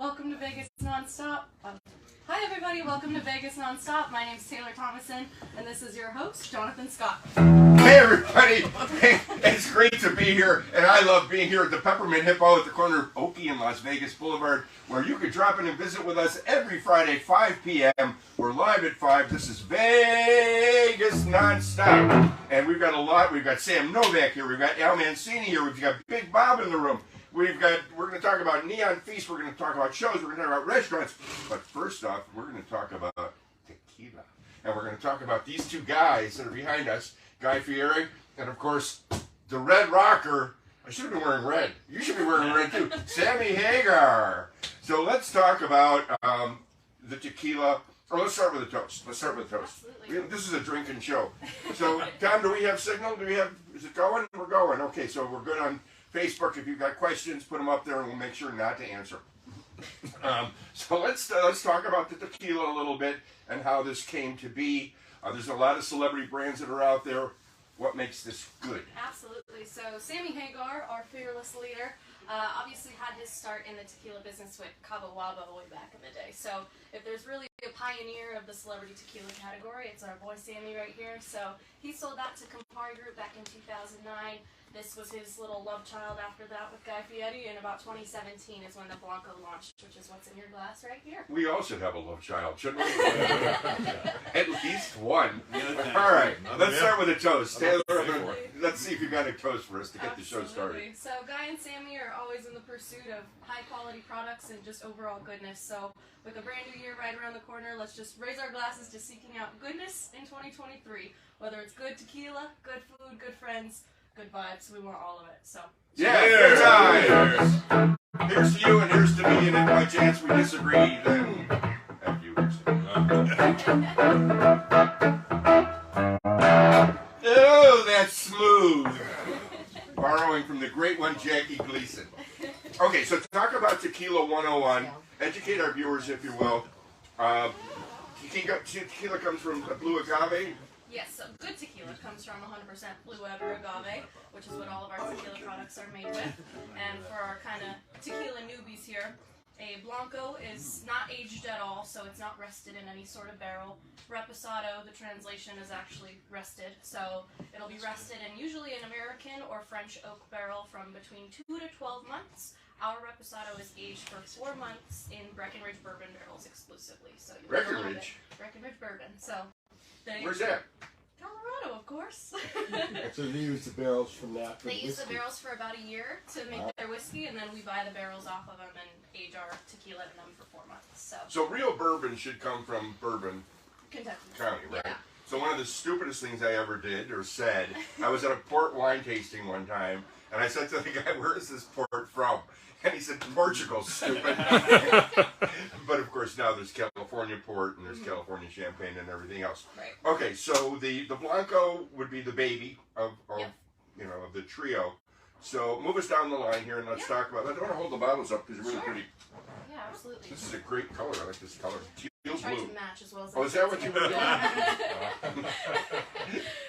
Welcome to Vegas Nonstop. Hi everybody, welcome to Vegas Nonstop. My name's Taylor Thomason, and this is your host, Jonathan Scott. Hey everybody, it's great to be here, and I love being here at the Peppermint Hippo at the corner of Oakey and Las Vegas Boulevard, where you can drop in and visit with us every Friday, 5 p.m. We're live at 5. This is Vegas Nonstop, and we've got a lot. We've got Sam Novak here, we've got Al Mancini here, we've got Big Bob in the room. We're going to talk about Neon Feast, we're going to talk about shows, we're going to talk about restaurants, but first off, we're going to talk about tequila. And we're going to talk about these two guys that are behind us, Guy Fieri, and of course, the Red Rocker. I should have been wearing red. You should be wearing red too. Sammy Hagar. So let's talk about the tequila. Or let's start with a toast. Let's start with a toast. This is a drinking show. So, Tom, do we have signal? Is it going? We're going. Okay, so we're good on Facebook. If you've got questions, put them up there, and we'll make sure not to answer. So let's talk about the tequila a little bit and how this came to be. There's a lot of celebrity brands that are out there. What makes this good? Absolutely. So Sammy Hagar, our fearless leader, obviously had his start in the tequila business with Cabo Wabo way back in the day. So if there's really a pioneer of the celebrity tequila category, it's our boy Sammy right here. So he sold that to Campari Group back in 2009. This was his little love child after that with Guy Fieri, and about 2017 is when the Blanco launched, which is what's in your glass right here. We all should have a love child, shouldn't we? At least one. All right, let's start with a toast. Taylor, let's see if you got a toast for us to get the show started. So Guy and Sammy are always in the pursuit of high-quality products and just overall goodness. So with a brand new year right around the corner, let's just raise our glasses to seeking out goodness in 2023. Whether it's good tequila, good food, good friends, good vibes, we want all of it. So yeah, good times. Here's to you and here's to me, and if by chance we disagree, then F you. Oh, that's smooth. Borrowing from the great one, Jackie Gleason. Okay, so talk about Tequila 101. Educate our viewers, if you will. Tequila comes from blue agave. Yes, so good tequila comes from 100% Blue Weber agave, which is what all of our tequila products are made with. And for our kind of tequila newbies here, a Blanco is not aged at all, so it's not rested in any sort of barrel. Reposado, the translation is actually rested, so it'll be rested in usually an American or French oak barrel from between 2 to 12 months. Our Reposado is aged for 4 months in Breckenridge bourbon barrels exclusively. So Breckenridge? Breckenridge bourbon, so... Where's that? Colorado, of course. So they use the barrels from that for They use whiskey. the barrels for about a year to make their whiskey, and then we buy the barrels off of them and age our tequila in them for 4 months. So real bourbon should come from Bourbon Kentucky County, right? Yeah. So one of the stupidest things I ever did or said, I was at a port wine tasting one time, and I said to the guy, "Where is this port from?" And he said, "Portugal, stupid." But of course now there's California port and there's California champagne and everything else. Right. Okay, so the Blanco would be the baby of you know, of the trio. So move us down the line here and let's talk about. I don't want to hold the bottles up because they're really pretty. Yeah, absolutely. This is a great color. I like this color. Teal Try blue. to match as well as Oh, is that what you were doing?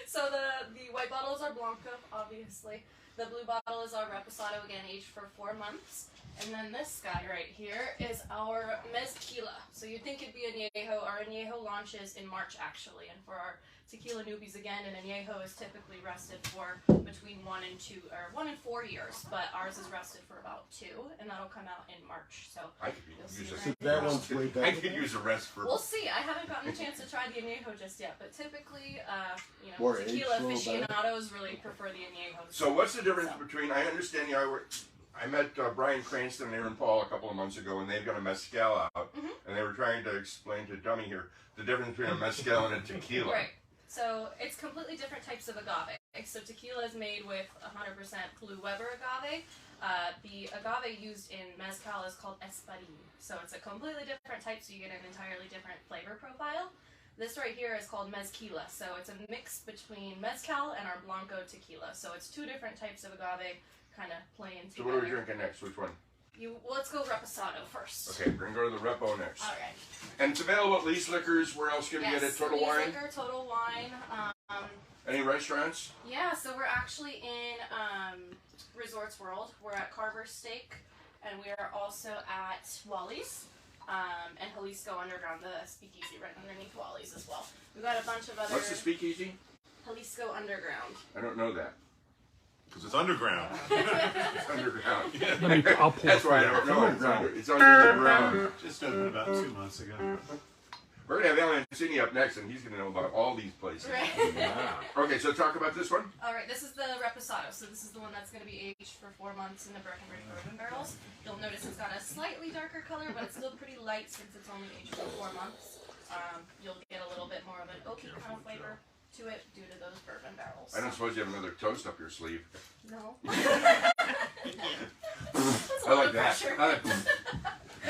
So the white bottles are Blanco, obviously. The blue bottle is our Reposado, again, aged for 4 months. And then this guy right here is our Mezquila. So you'd think it'd be Añejo. Our Añejo launches in March, actually. And for our tequila newbies, again, an Añejo is typically rested for between 1 and 4 years. But ours is rested for about 2, and that'll come out in March. So I could use a So that one's way better. I could use a rest for. we'll see. I haven't gotten a chance to try the Añejo just yet, but typically, you know, More tequila aged, little aficionados really prefer the Añejo. So what's the difference between? I understand I met Brian Cranston and Aaron Paul a couple of months ago, and they've got a mezcal out, and they were trying to explain to Dummy here the difference between a mezcal and a tequila. Right. So it's completely different types of agave. So tequila is made with 100% Blue Weber agave. The agave used in mezcal is called espadín. So it's a completely different type, so you get an entirely different flavor profile. This right here is called mezquila. So it's a mix between mezcal and our Blanco tequila. So it's 2 different types of agave kind of playing together. So what are we drinking next? Which one? Well, let's go Reposado first. Okay, we're going to go to the Repo next. All right. And it's available at Lee's Liquors. Where else can we get it? Total Lee's Wine? Liquor, Total Wine. Any restaurants? Yeah, so we're actually in Resorts World. We're at Carver's Steak, and we are also at Wally's and Jalisco Underground, the speakeasy right underneath Wally's as well. We've got a bunch of other... What's the speakeasy? Jalisco Underground. I don't know that. Because it's underground. It's underground. I'll pull That's it why I don't know. It's under the ground. Just opened about 2 months ago. We're going to have Alan Mancini up next, and he's going to know about all these places. Right. Okay, so talk about this one. All right, this is the Reposado. So this is the one that's going to be aged for 4 months in the Breckenridge bourbon barrels. You'll notice it's got a slightly darker color, but it's still pretty light since it's only aged for 4 months. You'll get a little bit more of an oaky kind of flavor to it due to those bourbon barrels. I don't suppose you have another toast up your sleeve. No. I like that.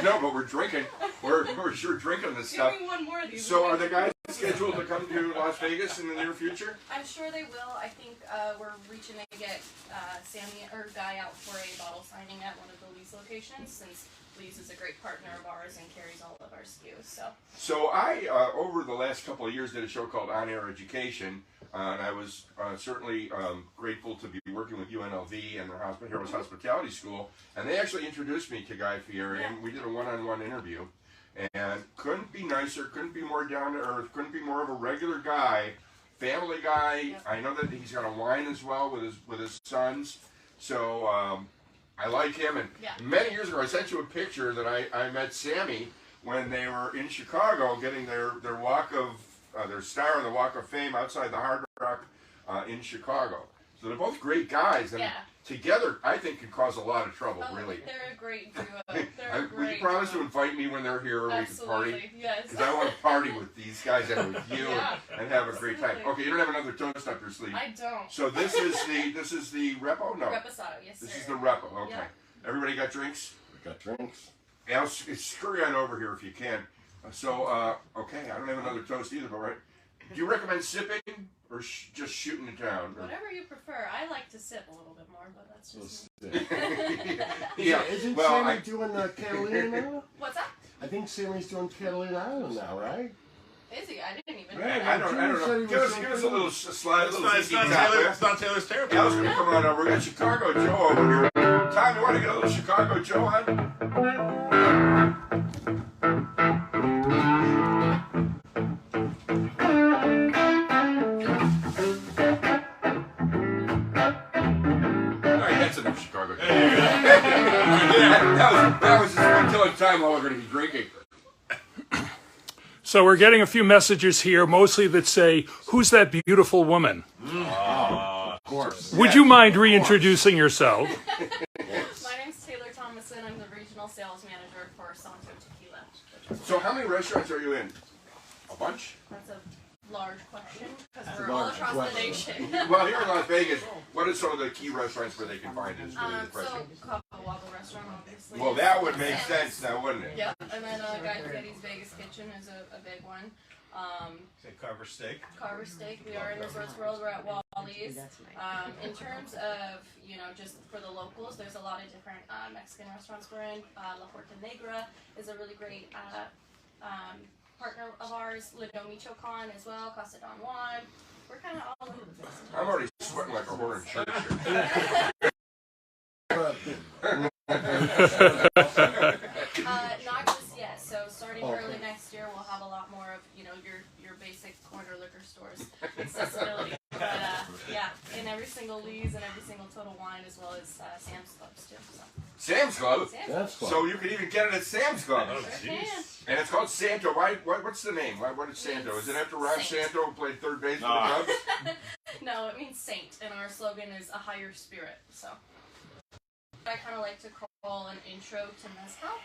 No, but we're drinking. We're sure drinking this stuff. Give me one more of these. So are the guys scheduled to come to Las Vegas in the near future? I'm sure they will. I think we're reaching to get Sammy or Guy out for a bottle signing at one of the Lee's locations, since Lee's is a great partner of ours and carries all of our SKUs. So I, over the last couple of years, did a show called On Air Education, and I was certainly grateful to be working with UNLV and their Heroes Hospitality School, and they actually introduced me to Guy Fieri, and we did a one-on-one interview, and couldn't be nicer, couldn't be more down to earth, couldn't be more of a regular guy, family guy. Yep. I know that he's got a wine as well with his sons, so I like him. And many years ago, I sent you a picture that I met Sammy when they were in Chicago getting their walk of their star on the Walk of Fame outside the Hard Rock in Chicago. So they're both great guys, and together I think could cause a lot of trouble. Really, they're a great duo. Will you promise to invite me when they're here? Absolutely, we can party? Yes. Because I want to party with these guys and with you and have a great time. Okay, you don't have another toast up your sleeve. I don't. So this is the Repo? No. Reposado, yes, This sir. is the Repo. Okay. Yeah. Everybody got drinks? We got drinks. Yeah, scurry on over here if you can. So, okay, I don't have another toast either, but right. Do you recommend sipping or just shooting it down? Whatever you prefer. I like to sip a little bit more, but that's just me. Isn't Sammy doing Catalina now? What's that? I think Sammy's doing Catalina Island now, right? Is he? I didn't even Right, know. I don't know. Give us a little slide, a little It's not Taylor's terrible. Alice, come on over. We got Chicago Joe over here. Tom, you want to get a little Chicago Joe on? Enough Chicago. that was just until a time while we're going to be drinking. So we're getting a few messages here, mostly that say, "Who's that beautiful woman?" Of course. Would you mind reintroducing yourself? My name's Taylor Thomason. I'm the regional sales manager for Santo Tequila. So how many restaurants are you in? A bunch? That's a large question because we're all across the nation. Well, here in Las Vegas, what are some of the key restaurants where they can find us? So Cabo Wabo restaurant, obviously. Well, that would make sense now, wouldn't it? Yep, and then Guy Fieri's Vegas Kitchen is a big one. Say Carver Steak. Carver Steak. We are in Resorts World. We're at Wally's. In terms of, just for the locals, there's a lot of different Mexican restaurants we're in. La Puerta Negra is a really great partner of ours. Lido Michoacan as well. Casa Don Juan. We're kind of all over the place. I'm already sweating like a whore in church here. Not just yet. So starting early next year, we'll have a lot more of your basic corner liquor stores accessibility. But in every single Lee's and every single Total Wine, as well as Sam's Clubs too. So. Sam's Club? That's fun. So you could even get it at Sam's Club. Oh, Sure can. And it's called Santo. What's the name? What is Santo? Is it after Ron Santo who played third base for the Cubs? No, it means saint, and our slogan is a higher spirit. So I kind of like to call an intro to mezcal.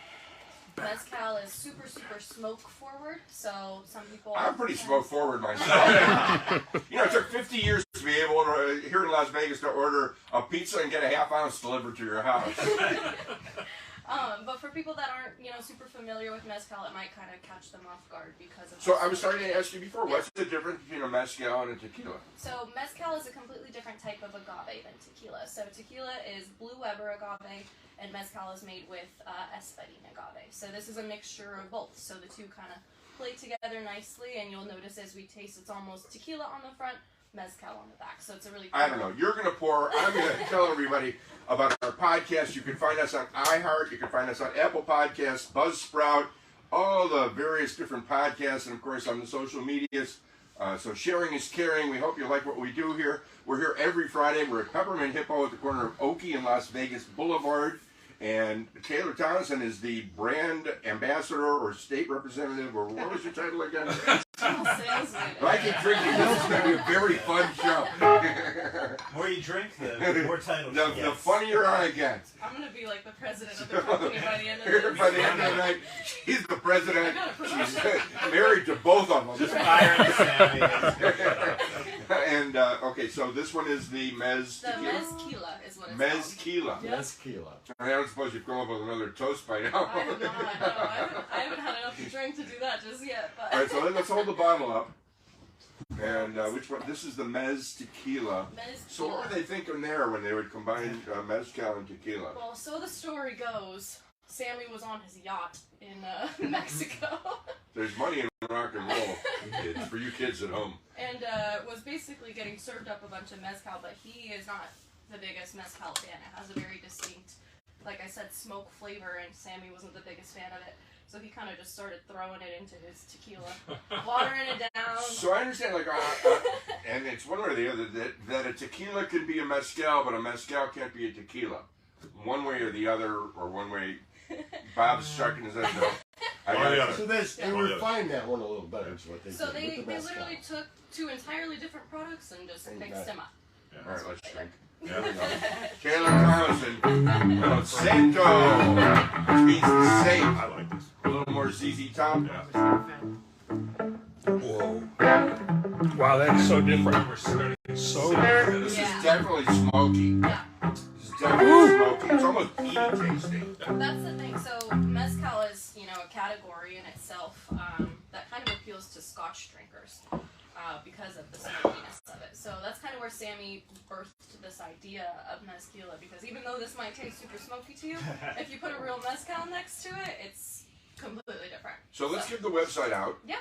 Mezcal is super, super smoke forward. So some people. I'm pretty smoke forward myself. It took 50 years to be able to, here in Las Vegas, to order a pizza and get a half ounce delivered to your house. But for people that aren't, super familiar with mezcal, it might kind of catch them off guard because of. So I was starting to ask you before, what's the difference between a mezcal and a tequila? So mezcal is a completely different type of agave than tequila. So tequila is Blue Weber agave, and mezcal is made with Espadín agave. So this is a mixture of both. So the two kind of play together nicely, and you'll notice as we taste, it's almost tequila on the front, mezcal on the back. So it's a really I don't know. You're going to pour. I'm going to tell everybody about our podcast. You can find us on iHeart. You can find us on Apple Podcasts, Buzzsprout, all the various different podcasts, and of course on the social medias. So sharing is caring. We hope you like what we do here. We're here every Friday. We're at Peppermint Hippo at the corner of Oakey and Las Vegas Boulevard. And Taylor Thompson is the brand ambassador or state representative, or what was your title again? sales leader. I keep drinking. This is going to be a very fun show. The more you drink, the more titles you The get. funnier I get. I'm going to be like the president of the company by the end of this. By the end of the night, she's the president. I got a promotion. She's married to both of them. Just firing Sammy. And, okay, so this one is the The mezquila is what it's Mezquila. Yep. Mezquila. I don't suppose you've come up with another toast by now. called. I have not. No, I haven't had enough to drink to do that just yet. But. All right, so let's hold the bottle up. And which one? This is the Mez Tequila. So what were they thinking there when they would combine mezcal and tequila? Well, so the story goes, Sammy was on his yacht in Mexico. There's money in rock and roll, kids, for you kids at home. And was basically getting served up a bunch of mezcal, but he is not the biggest mezcal fan. It has a very distinct, like I said, smoke flavor, and Sammy wasn't the biggest fan of it. So he kind of just started throwing it into his tequila, watering it down. So I understand, like, and it's one way or the other, that a tequila can be a mezcal, but a mezcal can't be a tequila. One way or the other, or one way. Bob's sharking his head. No. So they refined that one a little better. Is what they So did they with the mezcal. literally took two entirely different products and just mixed them up. All right, let's drink. Yeah. Taylor Thompson, Santo, which means the safe. I like this. A little more ZZ Top. Yeah. Whoa. Wow, that's so different. So different. This Yeah. is definitely smoky. Yeah. This is definitely smoky. It's almost peaty tasting. That's the thing. So mezcal is, a category in itself that kind of appeals to Scotch drinkers because of the smokiness of it. So that's kind of where Sammy birthed this idea of mezquila, because even though this might taste super smoky to you, if you put a real mezcal next to it, it's completely different. So let's give the website out. Yeah.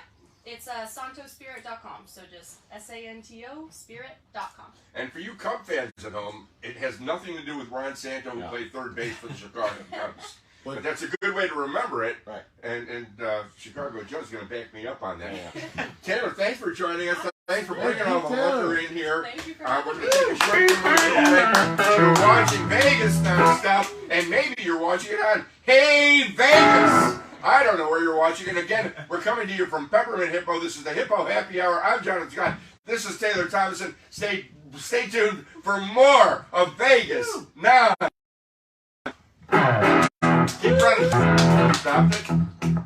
It's santospirit.com, so just SANTO spirit.com. And for you Cub fans at home, it has nothing to do with Ron Santo, who played third base for the Chicago Cubs. But that's a good way to remember it. Right. And Chicago Joe's going to back me up on that. Yeah. Taylor, thanks for joining us. Thanks for bringing all the liquor in here. Thank you for We're having going me. to take a short commercial break. You're watching Vegas nonstop, and maybe you're watching it on Hey Vegas. I don't know where you're watching it. Again, we're coming to you from Peppermint Hippo. This is the Hippo Happy Hour. I'm Jonathan Scott. This is Taylor Thompson. Stay tuned for more of Vegas now. Keep running. Stopped it.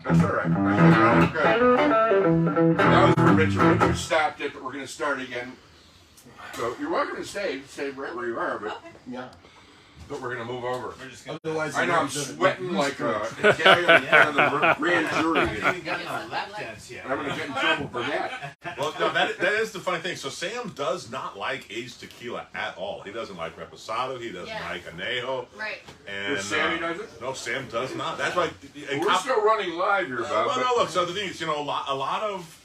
That's all right. I keep running. Good. That was for Richard. Richard stopped it, but we're going to start again. So you're welcome to stay right where you are, but Yeah. we're going to move over. We're just gonna Otherwise, I know I'm sweating like an Italian in front of the grand jury. We haven't gotten our lap dance yet. I'm going to get in trouble for that. Well, no, that is the funny thing. So Sam does not like aged tequila at all. He doesn't like reposado. He doesn't like anejo. Right. And Sammy does it? No, Sam does not. That's why. We're still running live here, Bob. Well, no, look. So the thing is, a lot of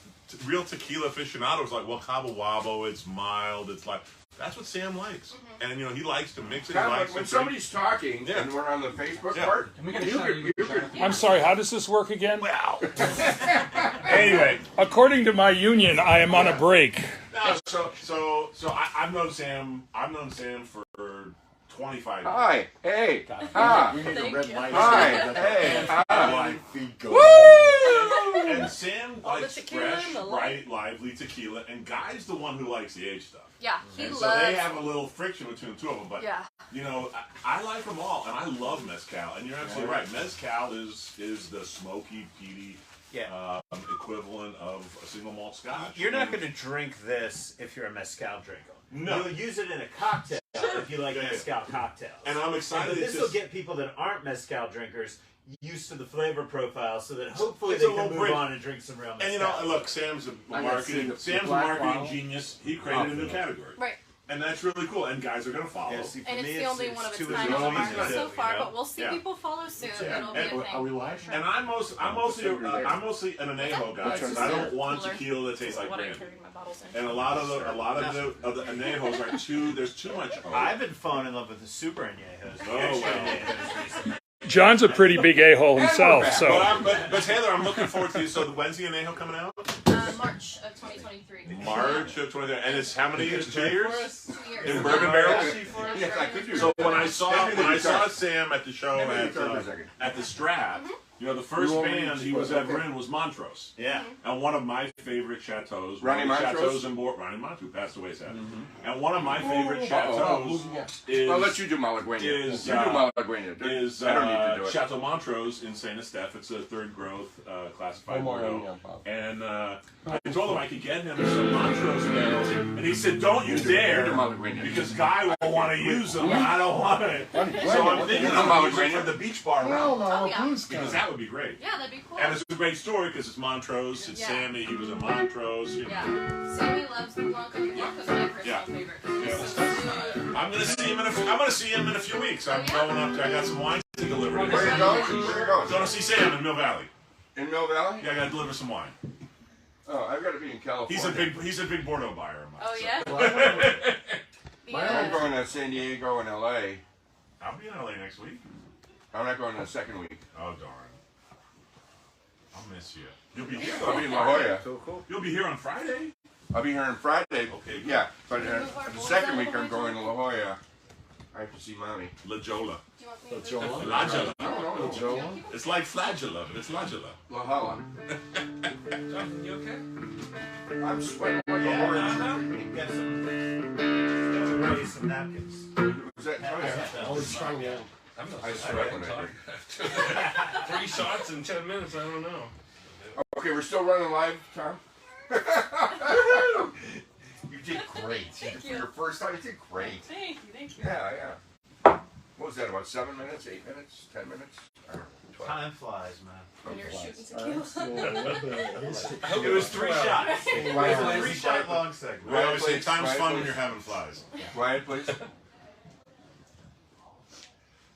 real tequila aficionados are like, well, Cabo Wabo, it's mild. It's like. That's what Sam likes, and he likes to mix it. He likes when to somebody's talking and we're on the Facebook part, you could. I'm sorry, how does this work again? Wow. Anyway, According to my union, I am on a break. no, so I've known Sam. I've known Sam for 25 years. Hi, hey, We need a Thank red you. light. Hi, hey, Live feed goes. And Sam All the likes tequila fresh, and the light. bright, lively tequila, and Guy's the one who likes the aged stuff. Yeah, he And loves. so they have a little friction between the two of them, but Yeah. I like them all, and I love mezcal. And you're absolutely right. Mezcal is the smoky, peaty equivalent of a single malt scotch. You're not going to drink this if you're a mezcal drinker. No. You'll use it in a cocktail if you like Yeah, yeah. mezcal cocktails. And I'm excited. But it's this will just- get people that aren't mezcal drinkers used to the flavor profile, so that hopefully It's they a can little move break. on and drink some real mezcal. And look, Sam's a I gotta see marketing the black bottle. genius. He created a new category. Right. And that's really cool. And guys are going to follow. Yeah, see, for And me, it's the only one of its two kind is on the all market easy so to do, far, you know? but we'll see Yeah. people follow suit. Yeah. It'll be a And thing. Are we live? Sure. And I'm mostly an anejo guy because I don't want Cooler. tequila that tastes like What I brandy. carried my bottles in. And a lot of the anejos are there's too much. I've been falling in love with the super añejos. Oh, wow. Añejos recently. John's a pretty big a-hole himself, back. so. But Taylor, I'm looking forward to you. So when's the anejo coming out? March of 2023. March of 23. And it's how many years? 2 years? 2 years. In bourbon barrels? Yes, I could do So that. when I saw Sam at the show Let me turn for a second. at the Strat, you know, the first You want me band to- he was okay. ever in was Montrose. Yeah. And one of my favorite chateaus, Ronnie one of the Montrose? chateaus in Ronnie Montrose passed away sadly. And one of my favorite Oh, chateaus losing it. is I'll let you do Malaguena. is, You do Malaguena. is I don't need to do it. Chateau Montrose in Saint Estephe. It's a third growth classified Bordeaux. And I told him I could get him some Montrose barrels, and he said, "Don't you You do dare, Malaguena. because Guy will want to use them, and I don't want it." So I'm thinking You do I'm using Malaguena? for the beach bar No, route, no, Oh, yeah. blues because that would be great. Yeah, that'd be cool. And it's a great story because it's Montrose, it's Yeah. Sammy, he was a Montrose. You know. Yeah. Sammy loves the Blanco. The Blanco's my personal Yeah. favorite. Yeah. It's so smooth. I'm gonna see him in a few weeks. I'm going up to. I got some wine to deliver. Where you going? Where you going? Going to see Sam in Mill Valley. In Mill Valley? Yeah, I got to deliver some wine. Oh, I've got to be in California. He's a big Bordeaux buyer of mine. Oh, so. yeah? I'm going to San Diego and LA. I'll be in LA next week. I'm not going the second week. Oh darn. I'll miss you. You'll be here. I'll be in La Jolla. So cool. You'll be here on Friday. I'll be here on Friday. Okay. Yeah, but Can we move our the boys second out of week the I'm way, going to John? La Jolla. I have to see mommy. La Jolla. Do you want me to Joe. move this? Flagella. I don't know. Joe. It's like flagella, but it's flagella. La Jolla. Jonathan, you okay? I'm sweating like a Yeah, orange. Get some. Raise some napkins. Was that? Oh, yeah. Always trying to. I'm not I I sweat can when I talk. 3 shots in 10 minutes, I don't know. Okay, we're still running live, Tom? You did great. Thank For you. your first time, you did great. Thank you, thank you. Yeah, yeah. What was that, about 7 minutes, 8 minutes, 10 minutes? I don't know, 12. Time flies, man. When you're shooting tequila. It was 3 shots. Wow. 3 shot long segment. We always say please, time's quiet, fun when please. you're having flies. Quiet, please.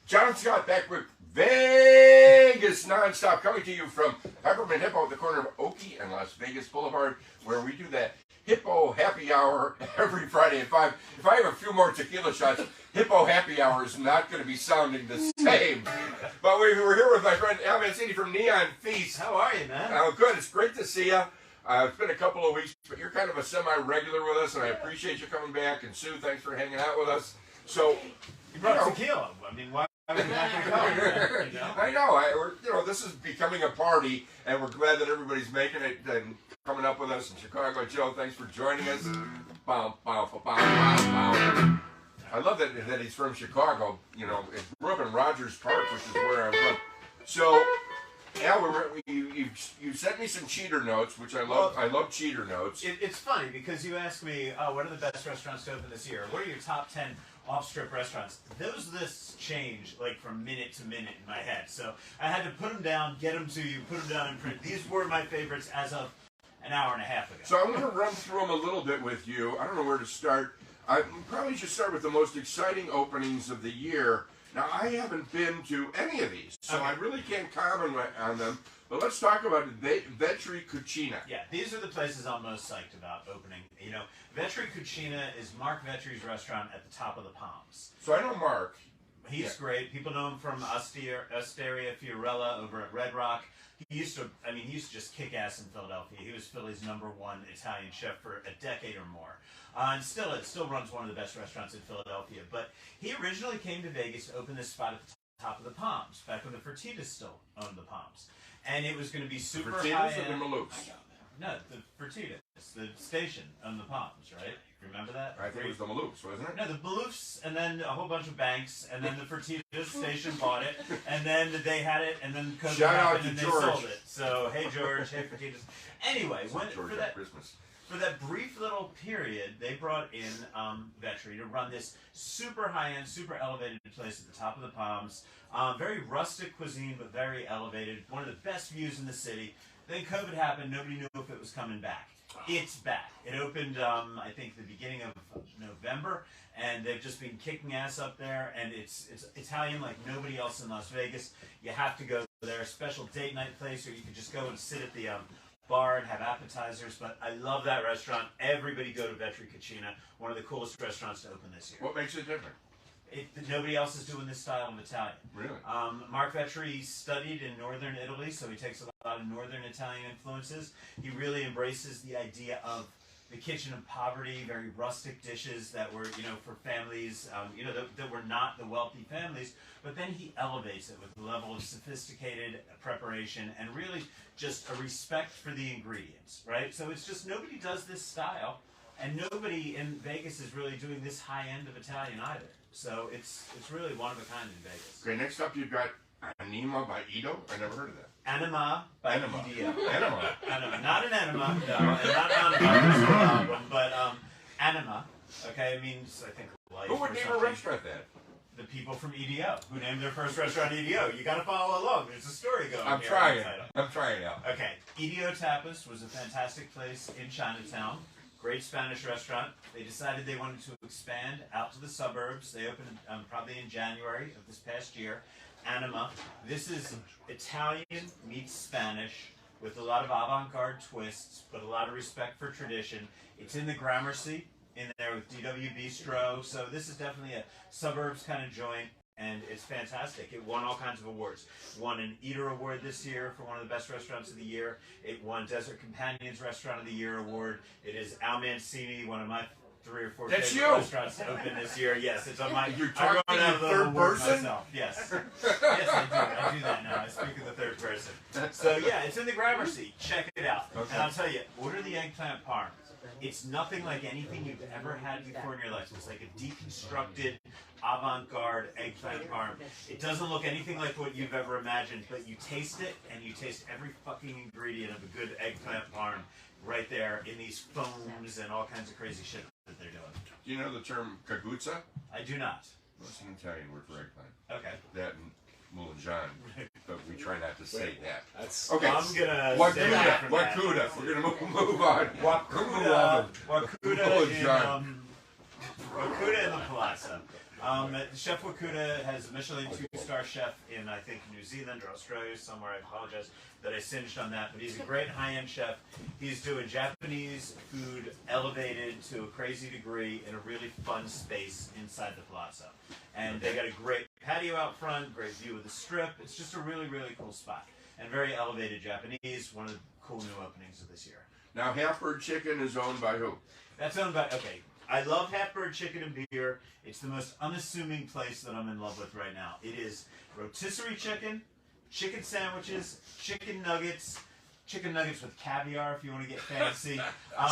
John Scott back with Vegas Nonstop, coming to you from Peppermint Hippo at the corner of Oakey and Las Vegas Boulevard, where we do that Hippo Happy Hour every Friday at 5. If I have a few more tequila shots, Hippo Happy Hour is not going to be sounding the same. But we were here with my friend Al Mancini from Neon Feast. How are you, man? Oh, good. It's great to see you. It's been a couple of weeks, but you're kind of a semi-regular with us, and I appreciate you coming back. And Sue, thanks for hanging out with us. So, You brought tequila. I mean, why would you not come? You know? I know. This is becoming a party, and we're glad that everybody's making it and coming up with us in Chicago. Joe, thanks for joining us. Bow, bow, bow, bow, bow. I love that he's from Chicago. You know, he grew up in Rogers Park, which is where I'm from. So, Al, you sent me some cheater notes, which I love. I love cheater notes. It's funny because you asked me, what are the best restaurants to open this year? What are your top 10 off-strip restaurants? Those lists change like from minute to minute in my head. So I had to put them down, get them to you, put them down in print. These were my favorites as of an hour and a half ago. So I'm going to run through them a little bit with you. I don't know where to start. I probably should start with the most exciting openings of the year. Now, I haven't been to any of these, so Okay. I really can't comment on them. But let's talk about Vetri Cucina. Yeah, these are the places I'm most psyched about opening. You know, Vetri Cucina is Mark Vetri's restaurant at the top of the Palms. So I know Mark. He's great. People know him from Osteria Fiorella over at Red Rock. He used to just kick ass in Philadelphia. He was Philly's #1 Italian chef for a decade or more. And it still runs one of the best restaurants in Philadelphia. But he originally came to Vegas to open this spot at the top of the Palms, back when the Fertitas still owned the Palms. And it was going to be super Fertitas or the high-end. Malouks? No, the Fertitas, the station owned the Palms, right? Remember that? I think it was the Malouks, wasn't it? No, the Maloofs, and then a whole bunch of banks, and then the Fertitas station bought it, and then they had it, and then COVID Shout out happened, to and George. they sold it. So, hey George, hey Fertitas. Anyway, George at Christmas. for that brief little period, they brought in Vetri to run this super high-end, super elevated place at the top of the Palms. Very rustic cuisine, but very elevated. One of the best views in the city. Then COVID happened. Nobody knew if it was coming back. It's back. It opened, I think, the beginning of November, and they've just been kicking ass up there. And it's Italian like nobody else in Las Vegas. You have to go there. Special date night place, or you can just go and sit at the bar and have appetizers. But I love that restaurant. Everybody go to Vetri Cucina, one of the coolest restaurants to open this year. What makes it different? Nobody else is doing this style of Italian. Really? Mark Vetri studied in northern Italy, so he takes a lot of northern Italian influences. He really embraces the idea of the kitchen of poverty, very rustic dishes that were, for families, that were not the wealthy families. But then he elevates it with a level of sophisticated preparation and really just a respect for the ingredients, right? So it's just nobody does this style, and nobody in Vegas is really doing this high end of Italian either. So it's really one of a kind in Vegas. Okay, next up you've got Anima by Ito. I never heard of that. Anima by Enema. Ido. Enema. Anima. Not an enema, no, and not Anima, but Anima, okay, it means, I think, life. Who would or name a something. restaurant that? The people from EDO, who named their first restaurant EDO. You gotta follow along, there's a story going I'm here. trying. I'm trying out. Okay, EDO Tapas was a fantastic place in Chinatown. Great Spanish restaurant. They decided they wanted to expand out to the suburbs. They opened probably in January of this past year. Anima. This is Italian meets Spanish with a lot of avant-garde twists, but a lot of respect for tradition. It's in the Gramercy, in there with DW Bistro. So this is definitely a suburbs kind of joint. And it's fantastic. It won all kinds of awards. It won an Eater Award this year for one of the best restaurants of the year. It won Desert Companions Restaurant of the Year Award. It is Al Mancini, one of my 3 or 4 That's favorite you. restaurants to open this year. Yes, it's on my. You're I wrote talking out in the third award person? myself. Yes, yes, I do. I do that now. I speak in the third person. So yeah, it's in the Gramercy. Check it out. Okay. And I'll tell you, order the eggplant parm. It's nothing like anything you've ever had before in your life. It's like a deconstructed, avant-garde eggplant parm. It doesn't look anything like what you've ever imagined, but you taste it, and you taste every fucking ingredient of a good eggplant parm right there in these foams and all kinds of crazy shit that they're doing. Do you know the term caguzza? I do not. What's an Italian word for eggplant? Okay. That and Moulin but we try not to say that. That's Okay. I'm gonna Wakuda. stay away from that. Wakuda. We're gonna move on. Wakuda in the Palazzo. Chef Wakuda has a Michelin 2-star chef in, I think, New Zealand or Australia somewhere. I apologize that I singed on that. But he's a great high-end chef. He's doing Japanese food elevated to a crazy degree in a really fun space inside the Palazzo. And they got a great patio out front, great view of the strip. It's just a really, really cool spot. And very elevated Japanese, one of the cool new openings of this year. Now, Half-Bird Chicken is owned by who? That's owned by, okay, I love Half-Bird Chicken and Beer. It's the most unassuming place that I'm in love with right now. It is rotisserie chicken, chicken sandwiches, chicken nuggets with caviar if you want to get fancy.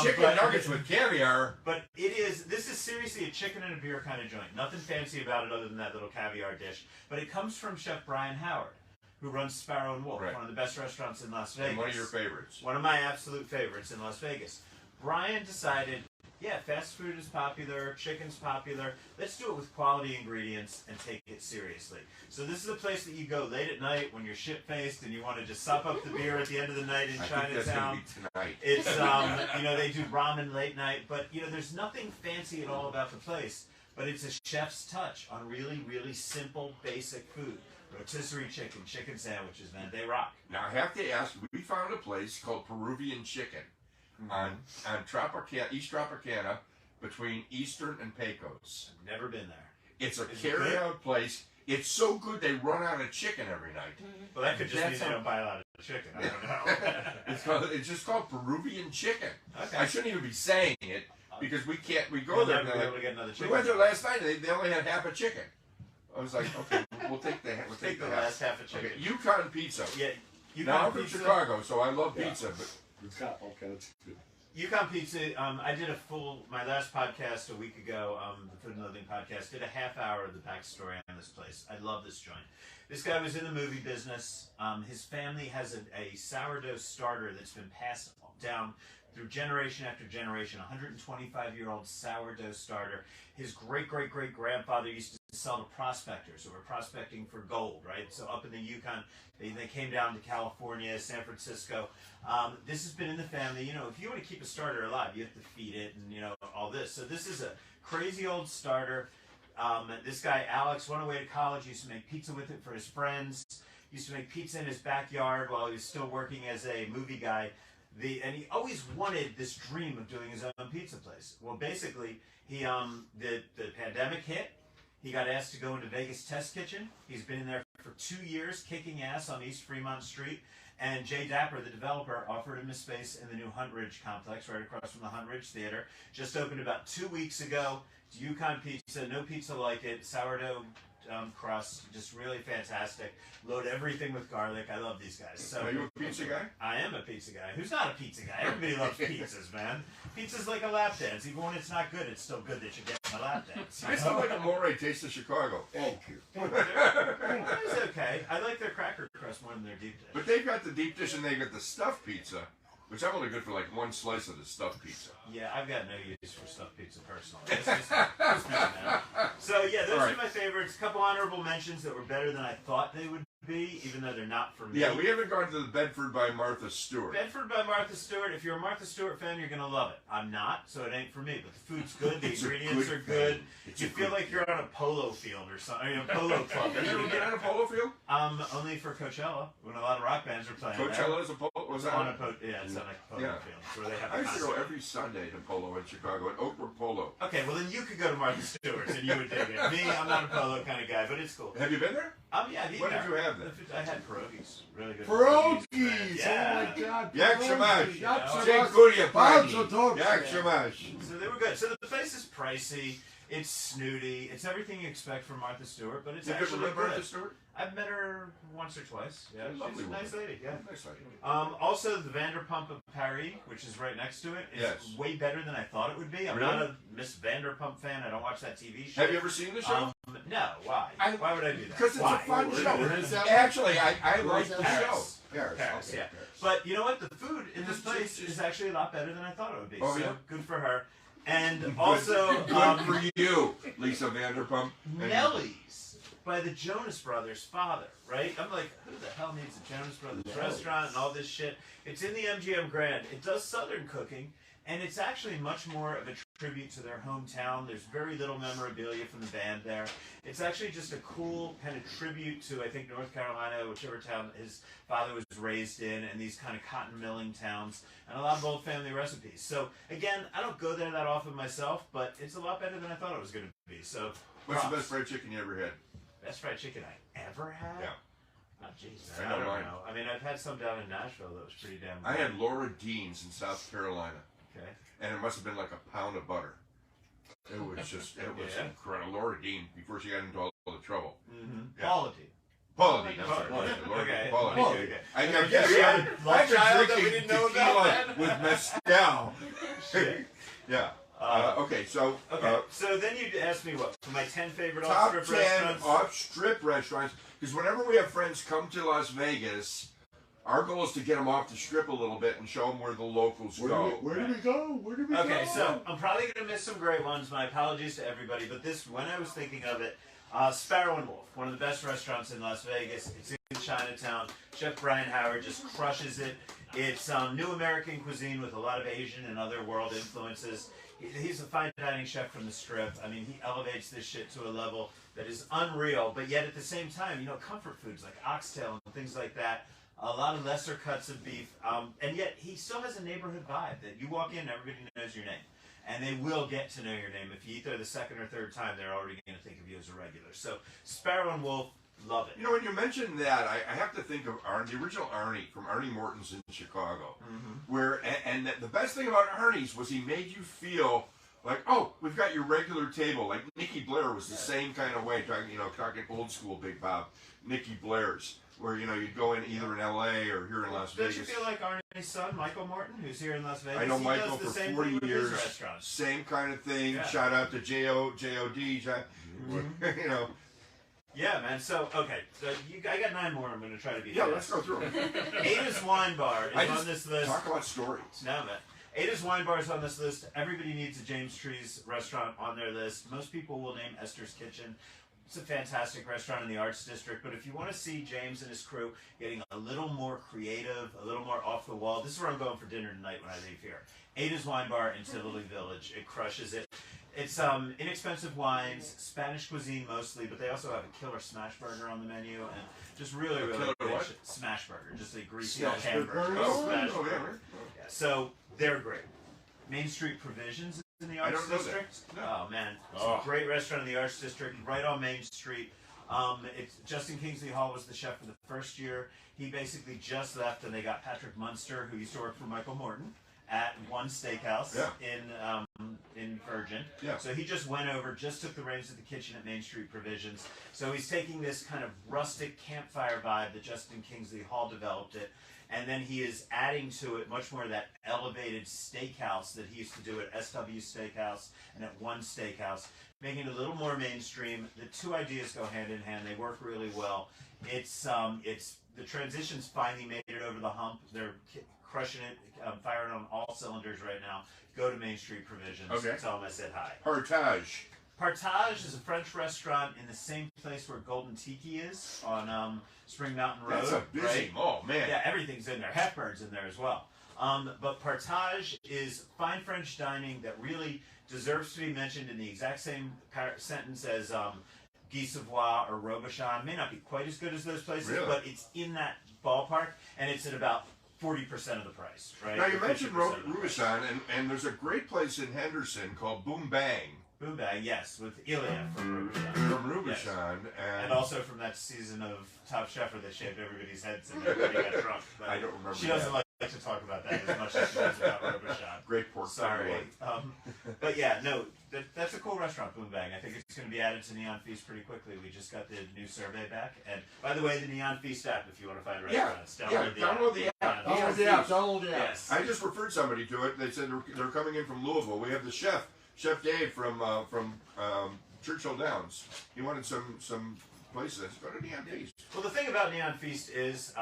Chicken nuggets with caviar. But this is seriously a chicken and a beer kind of joint. Nothing fancy about it other than that little caviar dish. But it comes from Chef Brian Howard, who runs Sparrow and Wolf, Right. one of the best restaurants in Las Vegas. And one of your favorites. One of my absolute favorites in Las Vegas. Brian decided, yeah, fast food is popular, chicken's popular. Let's do it with quality ingredients and take it seriously. So this is a place that you go late at night when you're shit-faced and you want to just sop up the beer at the end of the night in I think that's Chinatown. going to be tonight. It's, they do ramen late night, but, there's nothing fancy at all about the place. But it's a chef's touch on really, really simple, basic food. Rotisserie chicken, chicken sandwiches, man, they rock. Now, I have to ask, we found a place called Peruvian Chicken on East Tropicana between Eastern and Pecos. I've never been there. It's a Is it carry-out place. It's so good they run out of chicken every night. Well, that could just mean That's they how- don't buy a lot of chicken. I don't know. It's just called Peruvian Chicken. Okay. I shouldn't even be saying it because we go You'll there. never be able to get another We chicken. went there last night. They only had half a chicken. I was like, okay, we'll take the Take the last half a chicken. Okay, Yukon pizza. Yeah, Now I'm Yukon from pizza. Chicago, so I love pizza, but okay, that's good. Yukon pizza. I did my last podcast a week ago, the Food and Loathing podcast, did a half hour of the backstory on this place. I love this joint. This guy was in the movie business. His family has a sourdough starter that's been passed down through generation after generation, 125-year-old sourdough starter. His great-great-great-grandfather used to sell to prospectors who were prospecting for gold, right? So up in the Yukon, they came down to California, San Francisco. This has been in the family. You know, if you want to keep a starter alive, you have to feed it and, you know, all this. So this is a crazy old starter. This guy, Alex, went away to college, used to make pizza with it for his friends, used to make pizza in his backyard while he was still working as a movie guy. And he always wanted this dream of doing his own pizza place. Well, basically, the pandemic hit. He got asked to go into Vegas Test Kitchen. He's been in there for 2 years, kicking ass on East Fremont Street. And Jay Dapper, the developer, offered him a space in the new Hunt Ridge complex, right across from the Hunt Ridge Theater. Just opened about 2 weeks ago. It's Yukon pizza, no pizza like it, sourdough crust, just really fantastic. Load everything with garlic. I love these guys. So, are you a pizza guy? I am a pizza guy. Who's not a pizza guy? Everybody loves pizzas, man. Pizza's like a lap dance. Even when it's not good, it's still good that you're getting a lap dance. I still like a Moray Taste of Chicago. Thank you. It's okay. I like their cracker crust more than their deep dish. But they've got the deep dish and they've got the stuffed pizza, which I'm only good for like one slice of the stuffed pizza. Yeah, I've got no use for stuffed pizza personally. It's just me, man. So yeah, those are my favorites. A couple honorable mentions that were better than I thought they would be, even though they're not for me. Yeah, we haven't gone to the Bedford by Martha Stewart. Bedford by Martha Stewart. If you're a Martha Stewart fan, you're gonna love it. I'm not, so it ain't for me. But the food's good. The It's a ingredients good are good. It's You a feel good like you're on a polo field or something. I mean, a polo club. Have you ever been on a polo field? Only for Coachella when a lot of rock bands are playing. Coachella is a polo. Was that on a yeah, it's on a polo Yeah. field. It's where they have. I a used to go concert. every Sunday to polo in Chicago at Oakwood Polo. Okay, well then you could go to Martha Stewart's and you would dig it. Me, I'm not a polo kind of guy, but it's cool. Have you been there? Yeah, I've eaten What did there. you have then? I had pierogies. Really good Pierogies! Yeah. Oh my God! Jak się masz? pierogies. Jak się Dziękuję masz? pani. Bardzo dobrze. Jak się masz? So they were good. So the place is pricey. It's snooty. It's everything you expect from Martha Stewart, but it's Did you ever actually met good. Martha Stewart? I've met her once or twice. Yeah, She's a lovely she's a nice woman. lady. Yeah. Nice lady. Also, the Vanderpump of Paris, which is right next to it, is Yes. way better than I thought it would be. I'm Really? not a Miss Vanderpump fan. I don't watch that TV show. Have you ever seen the show? No. Why? Why would I do that? Because it's Why? a fun Where show. is that? Actually, I like the show. Paris. Paris. Paris, Okay, yeah. Paris. But you know what? The food in this place is actually a lot better than I thought it would be. Oh, so yeah? good for her. And also, Good for you, Lisa Vanderpump. And- Nellie's by the Jonas Brothers' father, right? I'm like, who the hell needs a Jonas Brothers restaurant and all this shit? It's in the MGM Grand. It does Southern cooking, and it's actually much more of a tribute to their hometown. There's very little memorabilia from the band there. It's actually just a cool kind of tribute to, I think, North Carolina, whichever town his father was raised in, and these kind of cotton milling towns, and a lot of old family recipes. So, again, I don't go there that often myself, but it's a lot better than I thought it was going to be. So, What's the props. best fried chicken you ever had? Best fried chicken I ever had? Yeah. Oh, jeez. I I know don't mine. know. I mean, I've had some down in Nashville that was pretty damn good. I had Laura Dean's in South Carolina, Okay. and it must have been like a pound of butter. It was just, it was Yeah. incredible. Laura Dean, before she got into all the trouble. Mm-hmm. Yeah. Quality. Paula Dean, I'm Paula, sorry. okay. Laura Dean, Okay. Paula Dean. Okay. I Okay. guess Yeah, I've love child been that we drinking didn't know about tequila with mezcal. Shit. Yeah. Okay, so Okay. So then you asked me what? For my 10 favorite top off-strip 10 restaurants? off-strip restaurants. Because whenever we have friends come to Las Vegas, our goal is to get them off the strip a little bit and show them where the locals go. Where did we go? Where did we go? Okay, so I'm probably going to miss some great ones. My apologies to everybody, but this, when I was thinking of it, Sparrow and Wolf, one of the best restaurants in Las Vegas. It's in Chinatown. Chef Brian Howard just crushes it. It's new American cuisine with a lot of Asian and other world influences. He's a fine dining chef from the Strip. I mean, he elevates this shit to a level that is unreal, but yet at the same time, you know, comfort foods like oxtail and things like that, a lot of lesser cuts of beef, and yet he still has a neighborhood vibe that you walk in, everybody knows your name. And they will get to know your name. If you eat there the second or third time, they're already going to think of you as a regular. So Sparrow and Wolf, love it. You know, when you mentioned that, I have to think of the original Arnie from Arnie Morton's in Chicago. Where and the best thing about Arnie's was he made you feel like, oh, we've got your regular table. Like Nikki Blair was the same kind of way, talking old school Big Bob, Nikki Blair's, where you'd go in either in L.A. or here in Las Don't Vegas. you feel like Arnie's son, Michael Morton, who's here in Las Vegas? I know he Michael does the for same 40 thing with years. his restaurants. Same kind of thing. Yeah. Shout out to J.O.D. You know. Yeah, man. So, okay. So I got 9 more. I'm going to try to be Yeah, fast. let's go through them. Ada's Wine Bar is on this list. Talk about stories. No, man. Ada's Wine Bar is on this list. Everybody needs a James Trees restaurant on their list. Most people will name Esther's Kitchen. It's a fantastic restaurant in the Arts District, but if you want to see James and his crew getting a little more creative, a little more off the wall, this is where I'm going for dinner tonight when I leave here. Ada's Wine Bar in Tivoli Village. It crushes it. It's inexpensive wines, Spanish cuisine mostly, but they also have a killer smash burger on the menu, and just really great smash burger, just a greasy hamburger. Smash burger. Yeah, so they're great. Main Street Provisions in the Arts District. No. Oh man, it's a great restaurant in the Arts District, right on Main Street. Justin Kingsley Hall was the chef for the first year. He basically just left, and they got Patrick Munster, who used to work for Michael Morton at One Steakhouse in Virgin. Yeah. So he just went over, just took the reins of the kitchen at Main Street Provisions. So he's taking this kind of rustic campfire vibe that Justin Kingsley Hall developed it, and then he is adding to it much more of that elevated steakhouse that he used to do at SW Steakhouse and at One Steakhouse, making it a little more mainstream. The two ideas go hand in hand. They work really well. It's the transition's finally made it over the hump. They're crushing it, firing on all cylinders right now. Go to Main Street Provisions. Okay. Tell them I said hi. Partage. Partage is a French restaurant in the same place where Golden Tiki is on Spring Mountain Road. That's a busy mall, man. Yeah, everything's in there. Hepburn's in there as well. But Partage is fine French dining that really deserves to be mentioned in the exact same sentence as Guy Savoy or Robuchon. May not be quite as good as those places, but it's in that ballpark, and it's at about 40% of the price, right? Now, you mentioned Robuchon, and there's a great place in Henderson called Boom Bang. Boom Bang, yes, with Ilya from Robuchon. From Robuchon. Yes. And also from that season of Top Chef where they shaved everybody's heads and everybody got drunk. But I don't remember. She doesn't like to talk about that as much as she does about Robuchon. Great pork. Sorry. But yeah, no, that's a cool restaurant, Boom Bang. I think it's going to be added to Neon Feast pretty quickly. We just got the new survey back. And by the way, the Neon Feast app, if you want to find restaurants, download the app. Download the app. Yes. I just referred somebody to it. They said they're coming in from Louisville. We have the Chef Dave from Churchill Downs. He wanted some places. Go to Neon Feast. Well, the thing about Neon Feast is,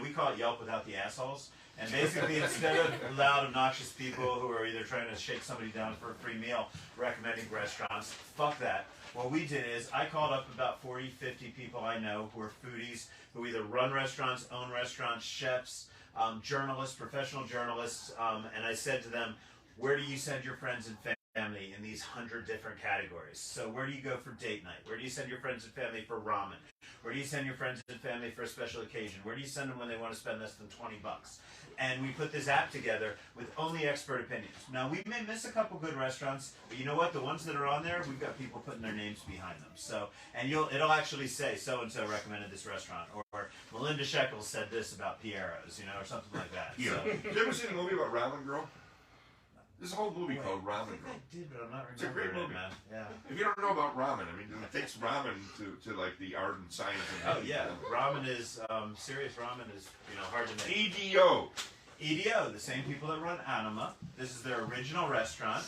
we call it Yelp without the assholes. And basically, instead of loud, obnoxious people who are either trying to shake somebody down for a free meal, recommending restaurants, fuck that. What we did is I called up about 40, 50 people I know who are foodies, who either run restaurants, own restaurants, chefs, journalists, professional journalists, and I said to them, where do you send your friends and family in these 100 different categories? So where do you go for date night? Where do you send your friends and family for ramen? Where do you send your friends and family for a special occasion? Where do you send them when they want to spend less than $20? And we put this app together with only expert opinions. Now, we may miss a couple good restaurants, but you know what? The ones that are on there, we've got people putting their names behind them. So, and it'll actually say so-and-so recommended this restaurant, or Melinda Shekels said this about Piero's, or something like that. Yeah. So, did you ever see the movie about Ramen Girl? There's a whole movie called Ramen Girl. I did, but I'm not remembering. It's a great movie, man. Yeah. If you don't know about ramen, I mean, it takes ramen to like the art and science of it. Oh yeah, ramen is serious. Ramen is hard to make. EDO. EDO, the same people that run Anima. This is their original restaurant.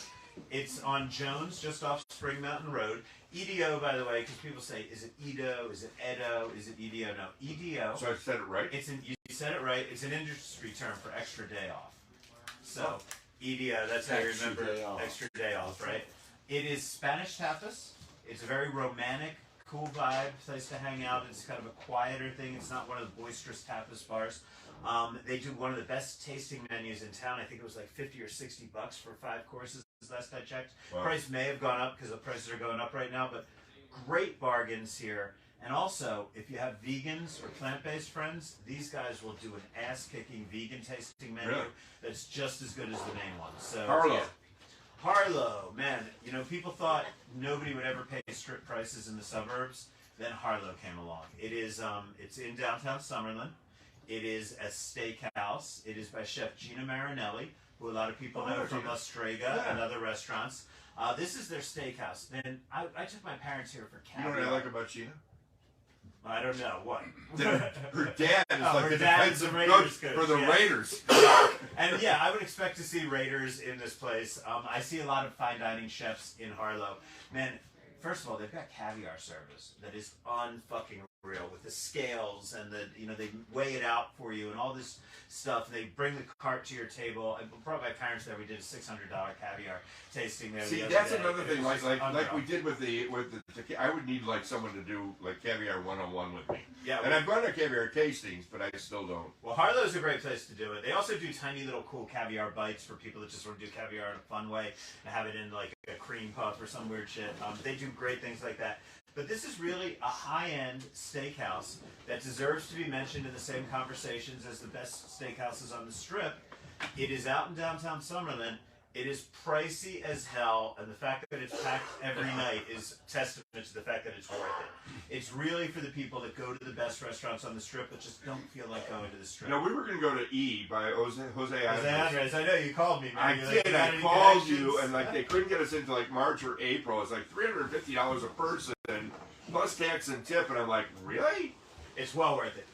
It's on Jones, just off Spring Mountain Road. EDO, by the way, because people say, is it Edo? Is it Edo? Is it EDO? No, EDO. So I said it right? You said it right. It's an industry term for extra day off. So, EDO, that's how you remember extra day off, right? It is Spanish tapas. It's a very romantic, cool vibe, place to hang out. It's kind of a quieter thing. It's not one of the boisterous tapas bars. They do one of the best tasting menus in town. I think it was like $50 or $60 for 5 courses last I checked. Wow. Price may have gone up because the prices are going up right now, but great bargains here. And also, if you have vegans or plant-based friends, these guys will do an ass-kicking vegan tasting menu that's just as good as the main one. So, Harlow. Yeah. Harlow, man, people thought nobody would ever pay strip prices in the suburbs. Then Harlow came along. It is, it's in downtown Summerlin. It is a steakhouse. It is by Chef Gina Marinelli, who a lot of people know from La Strega and other restaurants. This is their steakhouse. Then I took my parents here for caviar. You know what I like about Gina? I don't know. What? Her dad is like the defensive coach for the Raiders. And yeah, I would expect to see Raiders in this place. I see a lot of fine dining chefs in Harlow. Man, first of all, they've got caviar service that is unfucking reel with the scales and they weigh it out for you and all this stuff. They bring the cart to your table. I brought my parents there. We did a $600 caviar tasting there. See, the that's other day. another thing. Like we unreal. did with the I would need like someone to do like caviar 101 with me. Yeah, and I've gone to caviar tastings, but I still don't. Well, Harlow's a great place to do it. They also do tiny little cool caviar bites for people that just want to do caviar in a fun way and have it in like a cream puff or some weird shit. They do great things like that. But this is really a high-end steakhouse that deserves to be mentioned in the same conversations as the best steakhouses on the Strip. It is out in downtown Summerlin. It is pricey as hell, and the fact that it's packed every night is testament to the fact that it's worth it. It's really for the people that go to the best restaurants on the Strip but just don't feel like going to the Strip. No, we were going to go to E by Jose Andres. I know you called me, man. I did. I called you, and like they couldn't get us into like March or April. It's like $350 a person, plus tax and tip, and I'm like, really? It's well worth it.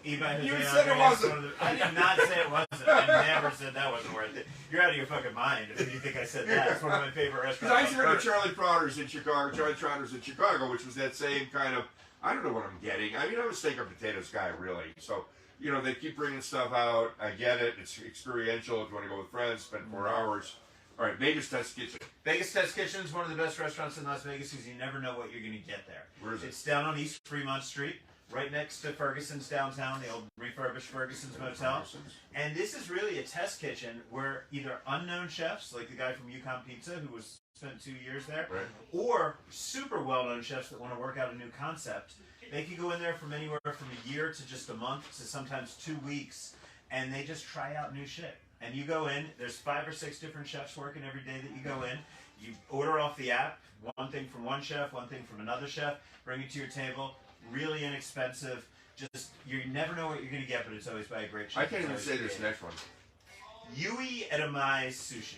You said it wasn't. I did not say it wasn't. I never said that wasn't worth it. You're out of your fucking mind if you think I said that. It's one of my favorite restaurants. Because I used to go to Charlie Trotter's in Chicago, which was that same kind of, I don't know what I'm getting. I mean, I'm a steak and potatoes guy, really. So, they keep bringing stuff out. I get it. It's experiential. If you want to go with friends, spend 4 hours. All right, Vegas Test Kitchen. Vegas Test Kitchen is one of the best restaurants in Las Vegas because you never know what you're going to get there. Where is it? It's down on East Fremont Street, right next to Ferguson's downtown, the old refurbished Ferguson's Motel. And this is really a test kitchen where either unknown chefs, like the guy from Yukon Pizza who spent 2 years there, right, or super well-known chefs that want to work out a new concept. They can go in there from anywhere from a year to just a month to sometimes 2 weeks, and they just try out new shit. And you go in, there's 5 or 6 different chefs working every day that you go in. You order off the app, one thing from one chef, one thing from another chef, bring it to your table. Really inexpensive. Just, you never know what you're going to get, but it's always by a great chef. I can't even say this next one. Yui Edamai Sushi.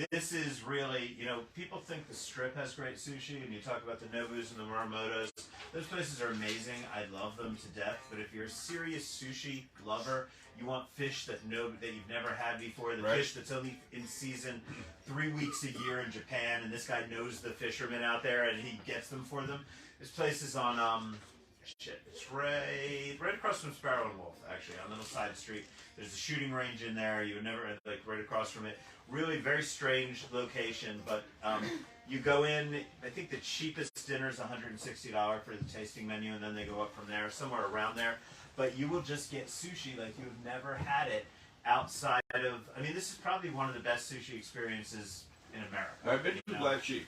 This is really, people think the Strip has great sushi, and you talk about the Nobus and the Muramotos. Those places are amazing. I love them to death. But if you're a serious sushi lover, you want fish that you've never had before, the fish that's only in season 3 weeks a year in Japan, and this guy knows the fishermen out there, and he gets them for them. This place is on, it's right across from Sparrow and Wolf, actually, on a little side street. There's a shooting range in there. You would never, right across from it. Really very strange location, but you go in, I think the cheapest dinner is $160 for the tasting menu, and then they go up from there, somewhere around there. But you will just get sushi like you've never had it outside of, this is probably one of the best sushi experiences in America. I've been to Black Sheep.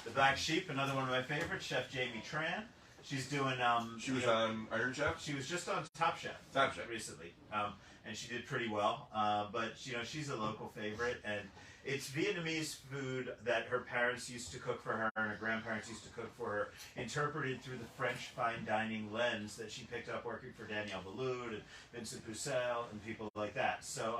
The Black Sheep, another one of my favorites, Chef Jamie Tran. She's doing, she was on Iron Chef? She was just on Top Chef. Recently. And she did pretty well. But, she's a local favorite, and it's Vietnamese food that her parents used to cook for her and her grandparents used to cook for her, interpreted through the French fine dining lens that she picked up working for Daniel Boulud and Vincent Pucelle and people like that. So,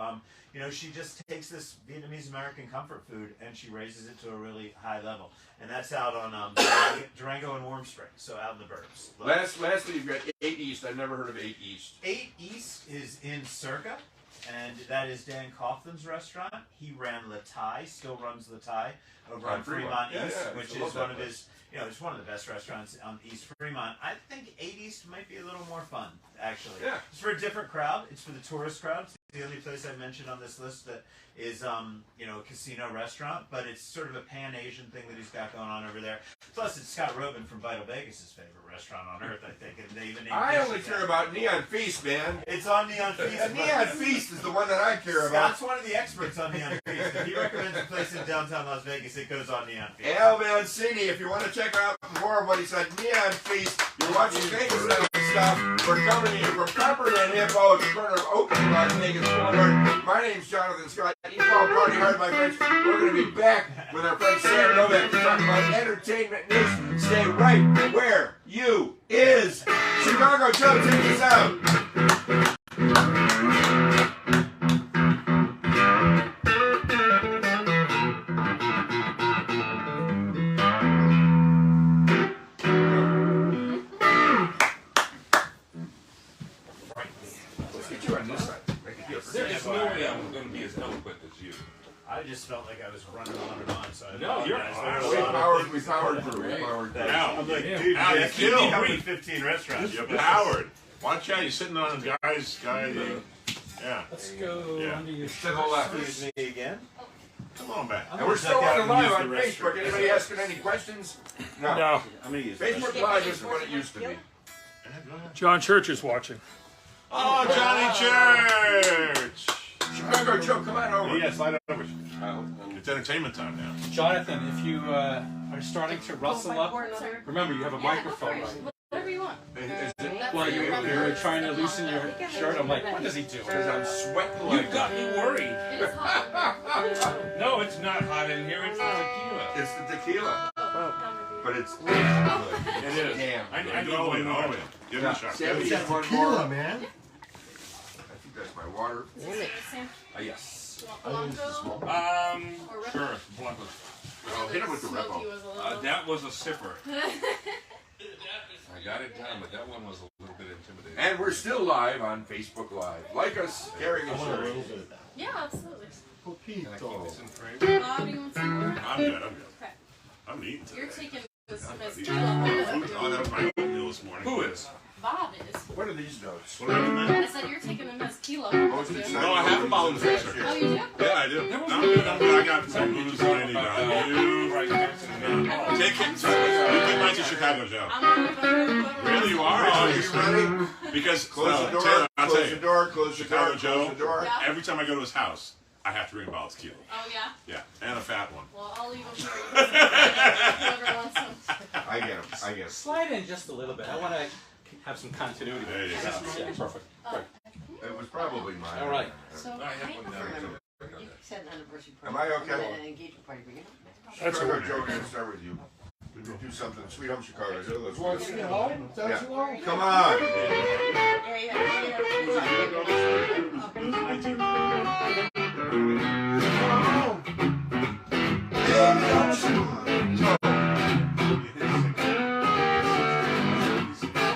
she just takes this Vietnamese American comfort food and she raises it to a really high level. And that's out on Durango and Warm Springs, so out in the burbs. Lastly, you've got 8 East. I've never heard of 8 East. 8 East is in Circa. And that is Dan Coughlin's restaurant. He ran Le Thai, still runs Le Thai over on Fremont East, which is one of his, it's one of the best restaurants on East Fremont. I think 8 East might be a little more fun, actually. Yeah. It's for a different crowd. It's for the tourist crowd. It's the only place I mentioned on this list that is, a casino restaurant, but it's sort of a Pan-Asian thing that he's got going on over there. Plus, it's Scott Robin from Vital Vegas' favorite restaurant on earth, I think. And they even I only care about Neon Feast, man. It's on Neon Feast. Neon Feast is the one that I care about. Scott's one of the experts on Neon Feast. If he recommends a place in downtown Las Vegas, it goes on Neon Feast. El Mancini, if you want to check out more of what he said, Neon Feast, you're watching VegasNonStop. We're coming to you from Peppermint Hippo at the corner of Oak and Las Vegas Boulevard. My name's Jonathan Scott. Eat all party hard, my friends. We're going to be back with our friend Sam Novak to talk about entertainment news. Stay right where you is. Chicago Joe, take us out. Let's get you on this side. Make it different. There is no way I'm going to be as eloquent as you. I just felt like I was running on and on, so I No, you're apologize. We powered through. We powered through. Now, I'm like, dude, Al, you you keep me killed. hungry 15 restaurants. You're powered. Watch out, you're sitting on a guy's guy. Yeah. Let's go Yeah. under your To the left. Excuse me again. Come on back. And we're still on live on Facebook. Anybody asking any questions? No. No. I'm gonna use Facebook Live isn't what it used to be. John Church is watching. Oh, Johnny Church! Chicago Joe, come on over. Yeah, slide over. It's entertainment time now. Jonathan, if you are starting to rustle up, remember you have a microphone. Whatever you want. Is it? Well, you're trying to loosen your shirt. I'm like, what does he do? Because I'm sweating You like got me worried. It is hot. No, it's not hot in here. It's the tequila. It's the tequila. But it's good. It is. Damn. I need Go one in, more. go in. Give it a shot. Sammy, That's one tequila, more. man. I think that's my water. Sam, Yes. you want Blanco? Or Sure. Blanco. Oh, hit him with the Smoky Repo. was a little... That was a sipper. I got it down, but that one was a little bit intimidating. And we're still live on Facebook Live. Like us, caring I us. want a little bit of that. Yeah, absolutely. Can I keep Poquito. this in frame? Bob, you want some more? I'm good, I'm good. Okay. I'm eating today. You're taking this Oh, mezquila. that was my oatmeal this morning. Who is? Bob is. What are these notes? What did I do, man? I said you're taking a mezquila. Postage No, I have a bottle in the freezer. Oh, you do? Yeah, I do. I'm good, I'm good. I got some booze I need. You Right next to me. take it. Take mine to Chicago, Joe. I'm gonna go. Really, you are? Are Oh, you ready? Because Close the door. Taylor, I'll tell Close the you, door. Close the door. Chicago Joe. Close the door. Yeah. every time I go to his house, I have to bring a bottle of tequila. Oh, yeah? Yeah, and a fat one. Well, I'll leave them for you. Whoever wants some. I get him. I get him. Slide in just a little bit. I want to have some continuity. There you go. Yeah, perfect. It was probably mine. All right. So, I have one down remember. too. You said an anniversary Am party. I okay? And an engagement party, but you're not. That's Chicago what Joe, we're gonna start with you. Do something. Sweet Home Chicago Joe. Let's You want to go. see it all? Is that Yeah. what you want? Come on.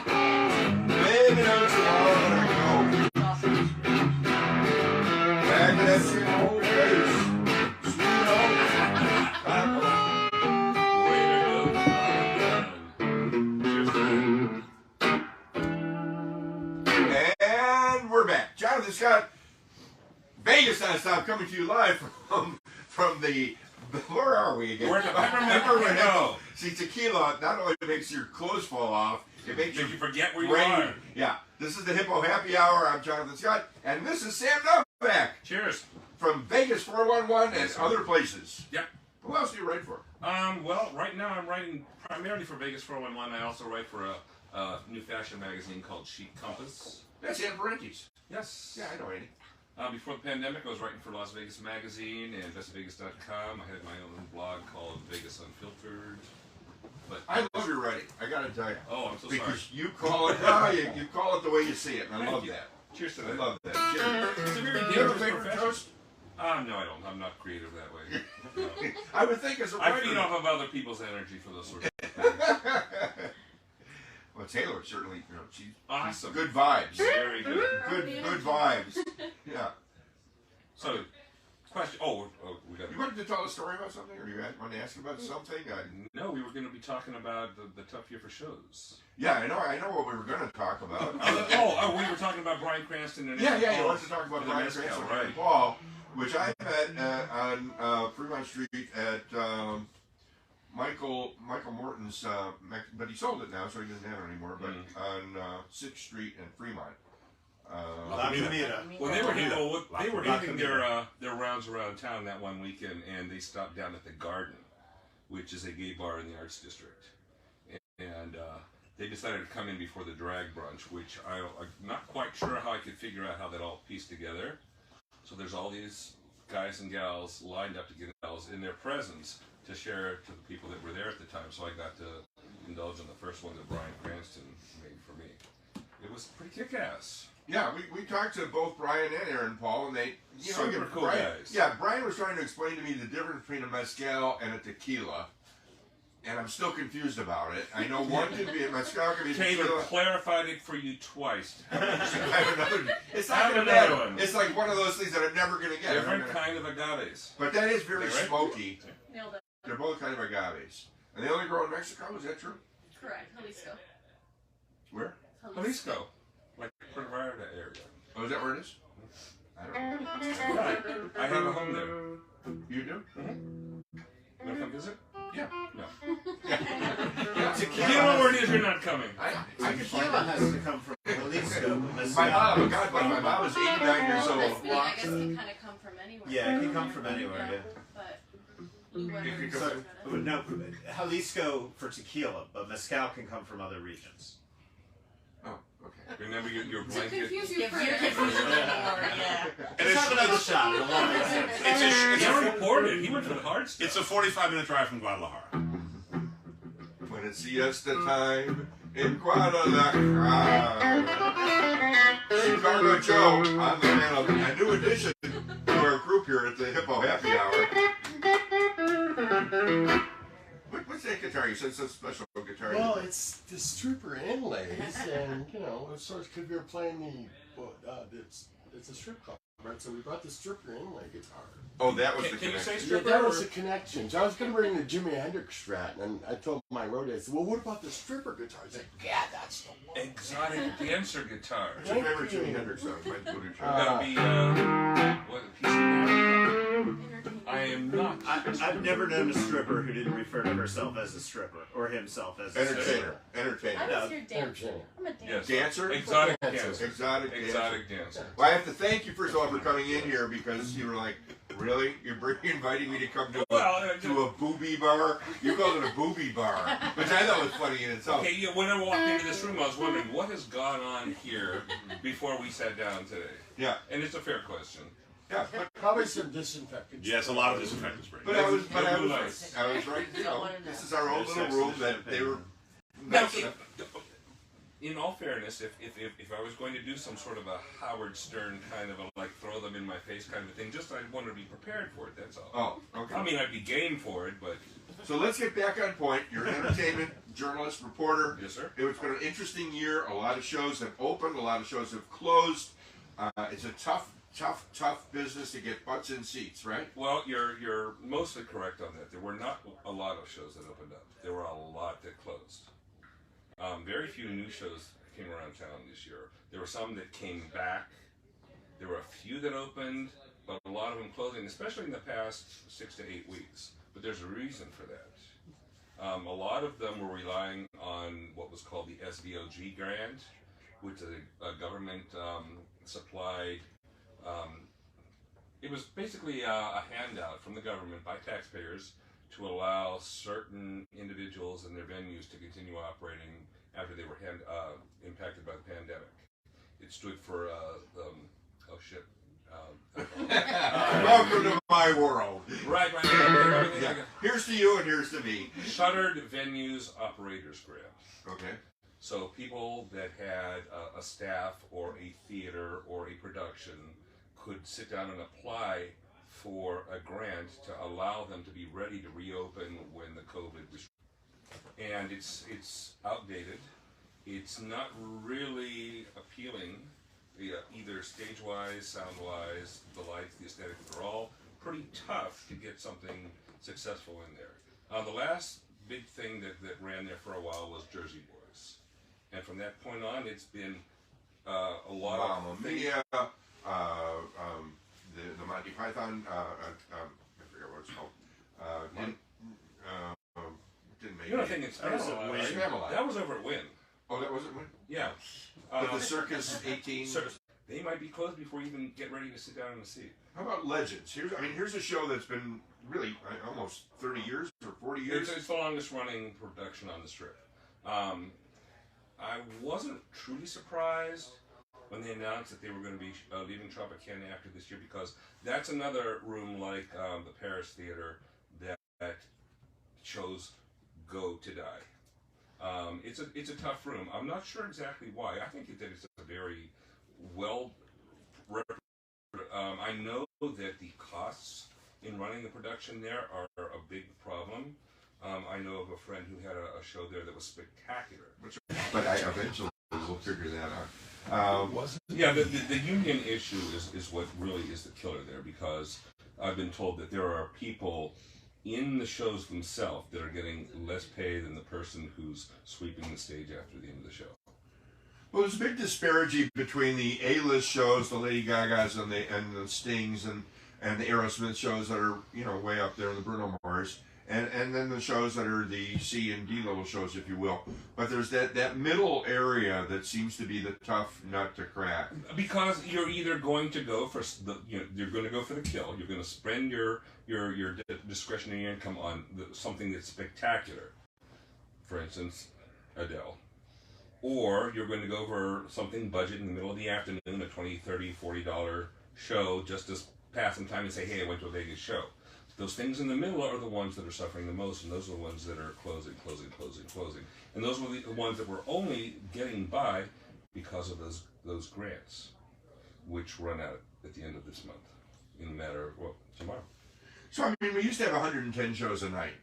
Baby, don't you wanna go? Back in that same old place. Sweet Home Chicago. And we're back. Jonathan Scott, VegasNonStop, coming to you live from the. Where are we again? We're at the Peppermint Hippo. See, tequila not only makes your clothes fall off, it makes Did you you forget where you rain. are? Yeah, this is the Hippo Happy Hour. I'm Jonathan Scott, and this is Sam Novak Cheers. from Vegas 411 and other places. Yep. Who else do you write for? Well, right now I'm writing primarily for Vegas 411. I also write for a new fashion magazine called Chic Compass. That's Ann Parentes. Yes. Yeah, I know Annie. Before the pandemic, I was writing for Las Vegas Magazine and BestVegas.com. I had my own blog called Vegas Unfiltered. But I love your writing. I gotta tell you. Oh, I'm so Because sorry. you call it, no, you call it the way you see it, and I Thank love you. that. Cheers to I that. love that. Cheers. It's a very Do you have a dangerous favorite profession. toast? No, I don't. I'm not creative that way. No. I would think as a I writer. feed off of other people's energy for those sorts of things. Well, Taylor certainly, she's Awesome. good vibes. Very good. Good vibes. Yeah. So, question. Oh, we got. You wanted to tell a story about something, or you want to ask about something? No, we were going to be talking about the tough year for shows. Yeah, I know what we were going to talk about. We were talking about Bryan Cranston and Yeah, Aaron you Paul wanted to talk about for the Bryan mezcal, Cranston right? and Paul, which I met on Fremont Street at Michael Morton's, but he sold it now, so he doesn't have it anymore. But on 6th Street in Fremont. La Comida. Well, they were hitting Comida. their rounds around town that one weekend, and they stopped down at the Garden, which is a gay bar in the Arts District, and they decided to come in before the drag brunch, which I'm not quite sure how I could figure out how that all pieced together. So there's all these guys and gals lined up to get gals in their presence to share to the people that were there at the time. So I got to indulge in the first one that Bryan Cranston made for me. It was pretty kick-ass. Yeah, we talked to both Brian and Aaron Paul, and they, Super cool Brian, guys. Yeah, Brian was trying to explain to me the difference between a mezcal and a tequila, and I'm still confused about it. I know one can be mezcal can be Taylor tequila. clarified it for you twice. I have another. It's not Have gonna another matter. one. It's like one of those things that I'm never gonna get. Different kind of agaves. But that is very Right? smoky. Nailed it. They're both kind of agaves. And they only grow in Mexico. Is that true? Correct. Jalisco. Where? Jalisco, like Puerto Vallarta area. Oh, is that where it is? I don't know. Right. I have a home there. You do? You want to come visit? Yeah. No. Yeah. You know where it is. You're not coming. I can Tequila find has to come from Jalisco. my mom. God, but my mom is 89 years This old. meeting, I guess, can kind of come from anywhere. Yeah, it can come from anywhere. Yeah. But blue weather It is could So, better. no, Jalisco for tequila, but mezcal can come from other regions. Oh, okay. Remember your To blanket. confuse you If further. you're confused anymore, yeah. Let's have another shot. It'll all make sense. He already poured it. He went for the hard stuff. It's a 45-minute drive from Guadalajara. When it's siesta time in Guadalajara. Chicago Joe on the panel. A new addition to our group here at the Hippo Happy Hour. What's that guitar? You said some special guitar. Well, it's the stripper inlays, and you know, of course, because we were playing it's a strip club, right? So we brought the stripper inlay guitar. Oh, that was the Can you say connection. Yeah, stripper? that was or- the connection. So I was going to bring the Jimi Hendrix Strat, and I told my roadie, I said, well, what about the stripper guitar? He's like, yeah, that's the one. Exotic dancer guitar. What's your favorite Jimi Hendrix song? My booty Gotta be what a piece of I am not. I've never known a stripper who didn't refer to herself as a stripper or himself as a stripper. Entertainer. I Entertainer. was your dancer. I'm a dancer. Yes. Dancer? Exotic Dancer. dancer. Exotic dancer. Exotic dancer. Well, I have to thank you first of all for coming in here because you were like, really? You're inviting me to come to a booby bar? You called it a booby bar, which I thought was funny in itself. Okay, yeah, when I walked into this room, I was wondering what has gone on here before we sat down today. Yeah, And it's a fair question. yeah, but Probably some disinfectant. Yes, a lot of disinfectant spray. I was No blue right. lights. I was right. You know, this is our own little room that they were. Now, nice enough. in all fairness, if I was going to do some sort of a Howard Stern kind of a like throw them in my face kind of a thing, just I wanted to be prepared for it. That's all. Oh, okay. I mean, I'd be game for it, but So let's get back on point. You're an entertainment journalist, reporter. yes, sir. It's been an interesting year. A lot of shows have opened. A lot of shows have closed. It's a tough business to get butts in seats, right? Well, you're mostly correct on that. There were not a lot of shows that opened up. There were a lot that closed. Very few new shows came around town this year. There were some that came back. There were a few that opened, but a lot of them closing, especially in the past 6 to 8 weeks. But there's a reason for that. A lot of them were relying on what was called the SVOG grant, which is a government supplied. It was basically a handout from the government by taxpayers to allow certain individuals and their venues to continue operating after they were impacted by the pandemic. It stood for Welcome to my world. Right. Yeah. Here's to you and here's to me. Shuttered Venues Operators Grant. Okay. So people that had a staff or a theater or a production could sit down and apply for a grant to allow them to be ready to reopen when the COVID was. And it's outdated. It's not really appealing, either stage-wise, sound-wise, the lights, the aesthetic. They're all pretty tough to get something successful in there. The last big thing that ran there for a while was Jersey Boys. And from that point on, it's been a lot Mamma of things. Mia, the Monty Python, I forget what it's called. Didn't make You know, it. thing it's right? Spamalot. That was over at Wynn. Oh, that wasn't one? Yeah. But the Circus 18. They might be closed before you even get ready to sit down in the seat. How about Legends? Here's a show that's been really almost 30 years or 40 years. It's the longest running production on the Strip. I wasn't truly surprised when they announced that they were going to be leaving Tropicana after this year, because that's another room like the Paris Theater that shows go to die. It's a tough room. I'm not sure exactly why. I think that it's a very well. I know that the costs in running the production there are a big problem. I know of a friend who had a show there that was spectacular. But I eventually will figure that out. Yeah, the union issue is what really is the killer there, because I've been told that there are people in the shows themselves that are getting less pay than the person who's sweeping the stage after the end of the show. Well, there's a big disparity between the A-list shows, the Lady Gagas and the Stings and the Aerosmith shows that are, you know, way up there in the Bruno Mars, and then the shows that are the C and D level shows, if you will. But there's that middle area that seems to be the tough nut to crack. Because you're either going to go for you're going to go for the kill. You're going to spend your discretionary income on something that's spectacular. For instance, Adele. Or you're going to go for something budget in the middle of the afternoon, a $20, $30, $40 show, just to pass some time and say, hey, I went to a Vegas show. Those things in the middle are the ones that are suffering the most, and those are the ones that are closing. And those were the ones that were only getting by because of those grants, which run out at the end of this month, in a matter of, well, tomorrow. So, I mean, we used to have 110 shows a night.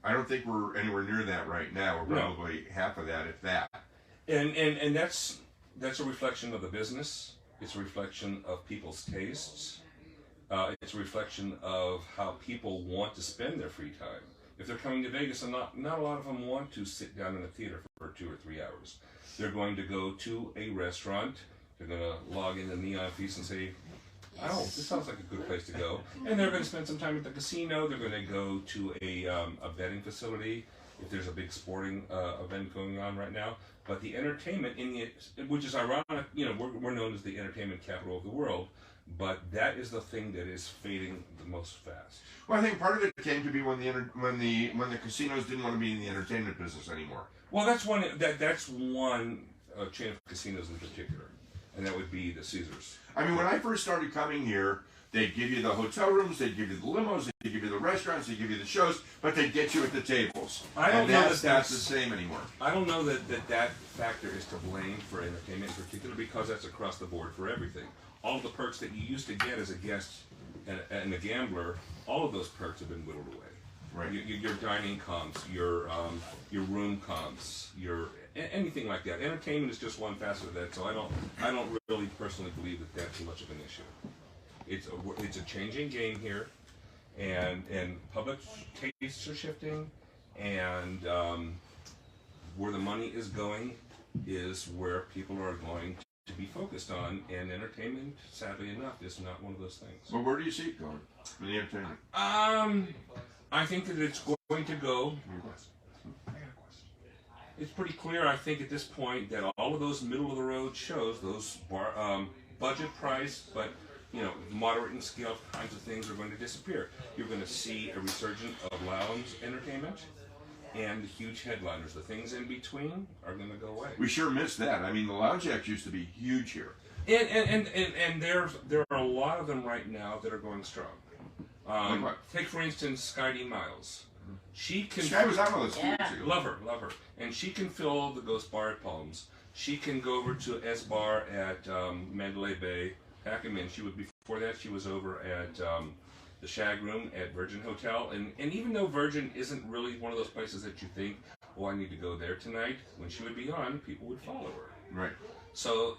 I don't think we're anywhere near that right now. We're probably half of that, if that. And that's a reflection of the business. It's a reflection of people's tastes. It's a reflection of how people want to spend their free time. If they're coming to Vegas, and not a lot of them want to sit down in a theater for 2 or 3 hours. They're going to go to a restaurant. They're going to log in the Neon Feast and say, oh, this sounds like a good place to go. And they're going to spend some time at the casino. They're going to go to a betting facility if there's a big sporting event going on right now. But the entertainment, which is ironic, you know, we're known as the entertainment capital of the world, but that is the thing that is fading the most fast. Well, I think part of it came to be when the casinos didn't want to be in the entertainment business anymore. Well, that's one chain of casinos in particular, and that would be the Caesars. I mean, when I first started coming here, they'd give you the hotel rooms, they'd give you the limos, they'd give you the restaurants, they'd give you the shows, but they'd get you at the tables. I don't know that's the same anymore. I don't know that factor is to blame for entertainment in particular, because that's across the board for everything. All of the perks that you used to get as a guest and a gambler, all of those perks have been whittled away. Right. Your dining comps, your room comps, anything like that. Entertainment is just one facet of that, so I don't really personally believe that that's much of an issue. It's a changing game here, and public tastes are shifting, and where the money is going is where people are going to be focused on, and entertainment, sadly enough, is not one of those things. Well, where do you see it going in the entertainment? I think that it's going to go. It's pretty clear, I think, at this point, that all of those middle-of-the-road shows, those budget price, but moderate in scale kinds of things are going to disappear. You're going to see a resurgence of lounge entertainment, and the huge headliners. The things in between are going to go away. We sure missed that. I mean, the lounge acts used to be huge here. And there are a lot of them right now that are going strong. Like what? Take, for instance, Sky D. Miles. She can. Sky was on with us 2 weeks ago. Love her. And she can fill the Ghost Bar at Palms. She can go over to S Bar at Mandalay Bay, pack them in. Before that, she was over at the Shag Room at Virgin Hotel. And even though Virgin isn't really one of those places that you think, oh, I need to go there tonight, when she would be on, people would follow her. Right. So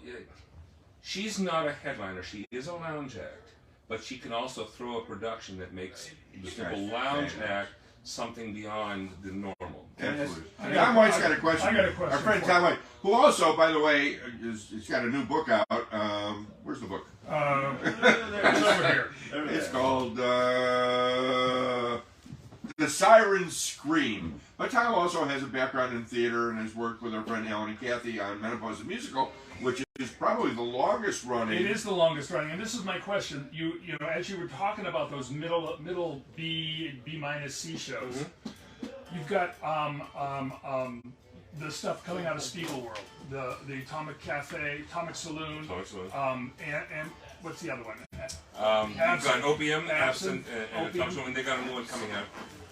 she's not a headliner. She is a lounge act. But she can also throw a production that makes the simple lounge act something beyond the normal. Absolutely. Tom White's got a question. I got a question. Our friend Tom White, who also, by the way, he's got a new book out. Where's the book? It's over here. It's called The Siren Scream. But Tom also has a background in theater and has worked with our friend Alan and Kathy on Menopause the Musical, which is probably the longest running. It is the longest running, and this is my question. You know, as you were talking about those middle B minus C shows, you've got the stuff coming out of Spiegel World, the Atomic Cafe, Atomic Saloon, and what's the other one? You've got Opium, Absinthe, and Atomic Saloon. They got a new one coming out.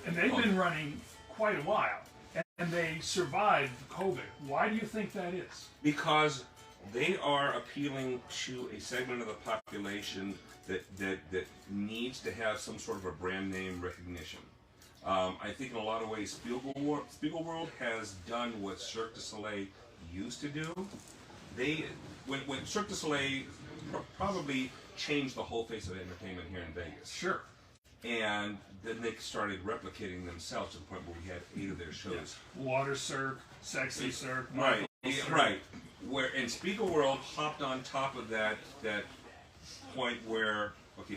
And they've been running quite a while, and they survived COVID. Why do you think that is? Because they are appealing to a segment of the population that needs to have some sort of a brand name recognition. I think in a lot of ways, Spiegelworld has done what Cirque du Soleil used to do. When Cirque du Soleil probably changed the whole face of entertainment here in Vegas. Sure. And then they started replicating themselves to the point where we had 8 of their shows. Yeah. Water Cirque, Sexy Cirque, right, right. Where and Spiegelworld hopped on top of that point where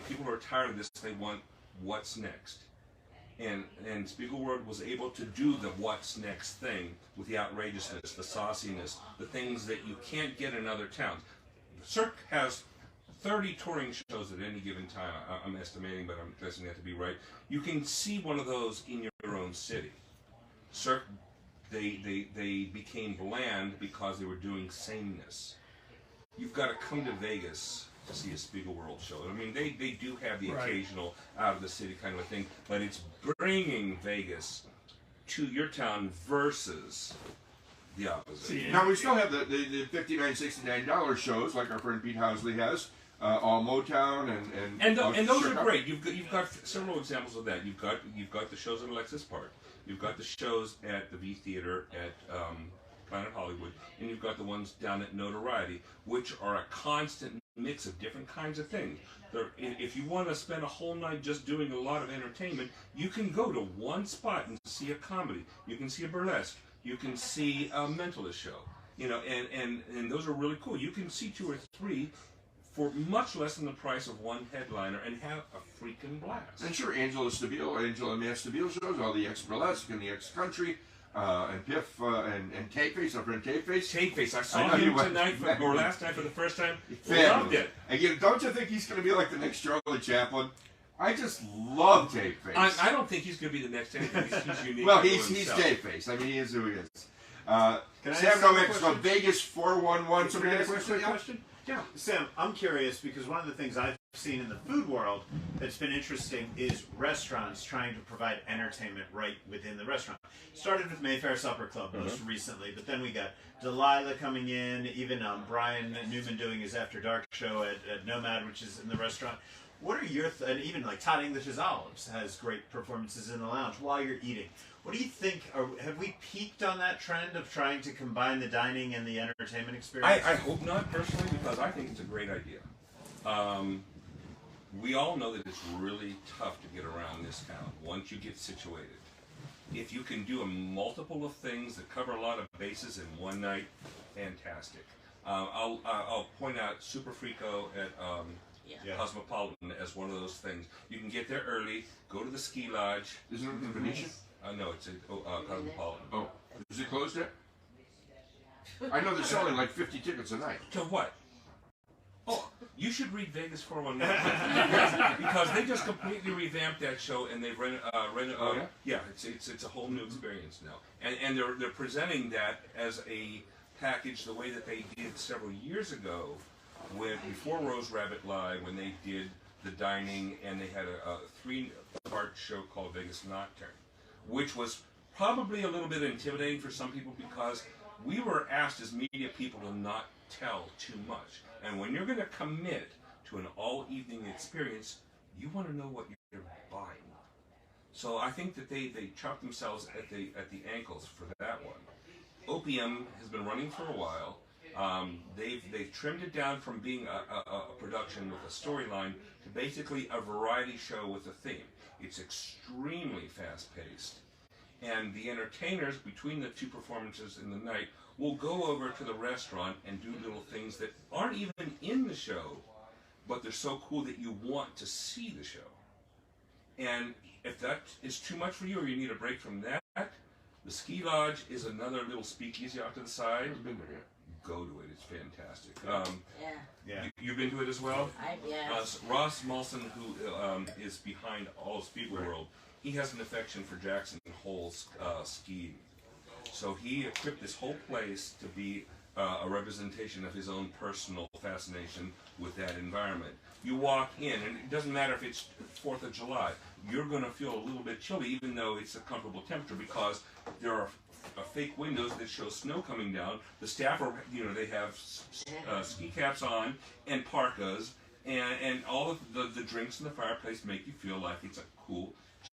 people are tired of this. They want what's next, and Spiegelworld was able to do the what's next thing with the outrageousness, the sauciness, the things that you can't get in other towns. Cirque has 30 touring shows at any given time. I'm estimating, but I'm guessing that to be right. You can see one of those in your own city. Cirque, they became bland because they were doing sameness. You've got to come to Vegas to see a Spiegelworld show. I mean, they do have the occasional out of the city kind of a thing, but it's bringing Vegas to your town versus the opposite. Now we still have the $59, $69 shows like our friend Pete Housley has. All Motown and those are great. You've got several examples of that. You've got the shows at Alexis Park. You've got the shows at the V Theater at Planet Hollywood, and you've got the ones down at Notoriety, which are a constant mix of different kinds of things. If you want to spend a whole night just doing a lot of entertainment, you can go to one spot and see a comedy. You can see a burlesque. You can see a mentalist show. And those are really cool. You can see 2 or 3 for much less than the price of one headliner and have a freaking blast. And sure, Angela Manstabile shows, all the ex-burlesque and the ex-country, and Piff, and Tapeface, our friend Tapeface. Tapeface, I saw him tonight, or last night for the first time. Loved it. Again, don't you think he's going to be like the next Charlie Chaplin? I just love Tapeface. I don't think he's going to be the next anything. He's unique. Well, he's Tapeface. I mean, he is who he is. Sam Novak from Vegas 411. Somebody got a question? Yeah, Sam, I'm curious because one of the things I've seen in the food world that's been interesting is restaurants trying to provide entertainment right within the restaurant. Started with Mayfair Supper Club most recently, but then we got Delilah coming in, even Brian Newman doing his After Dark show at Nomad, which is in the restaurant. What are your and even like Todd English's Olives has great performances in the lounge while you're eating. What do you think? Have we peaked on that trend of trying to combine the dining and the entertainment experience? I hope not, personally, because I think it's a great idea. We all know that it's really tough to get around this town once you get situated. If you can do a multiple of things that cover a lot of bases in one night, fantastic. I'll point out Super Frico at Cosmopolitan as one of those things. You can get there early, go to the ski lodge. Isn't it the Venetian? No, it's Cosmopolitan. Oh, is it closed yet? I know they're selling like 50 tickets a night. To what? Oh, you should read Vegas 411 because they just completely revamped that show and they've it's a whole new experience now, and they're presenting that as a package the way that they did several years ago before Rose Rabbit Live when they did the dining and they had a 3-part show called Vegas Nocturne, which was probably a little bit intimidating for some people because we were asked as media people to not tell too much. And when you're going to commit to an all-evening experience, you want to know what you're buying. So I think that they chopped themselves at the ankles for that one. Opium has been running for a while. They've trimmed it down from being a production with a storyline to basically a variety show with a theme. It's extremely fast-paced. And the entertainers, between the 2 performances in the night, will go over to the restaurant and do little things that aren't even in the show, but they're so cool that you want to see the show. And if that is too much for you or you need a break from that, the ski lodge is another little speakeasy off to the side. I've been there yet. Go to it. It's fantastic. Yeah. You've been to it as well? Yes. Ross Molson, who is behind all of Spiegelworld, he has an affection for Jackson Hole's skiing. So he equipped this whole place to be a representation of his own personal fascination with that environment. You walk in, and it doesn't matter if it's 4th of July, you're going to feel a little bit chilly even though it's a comfortable temperature because there are fake windows that show snow coming down. The staff are, they have ski caps on and parkas, and all of the drinks in the fireplace make you feel like it's a cool,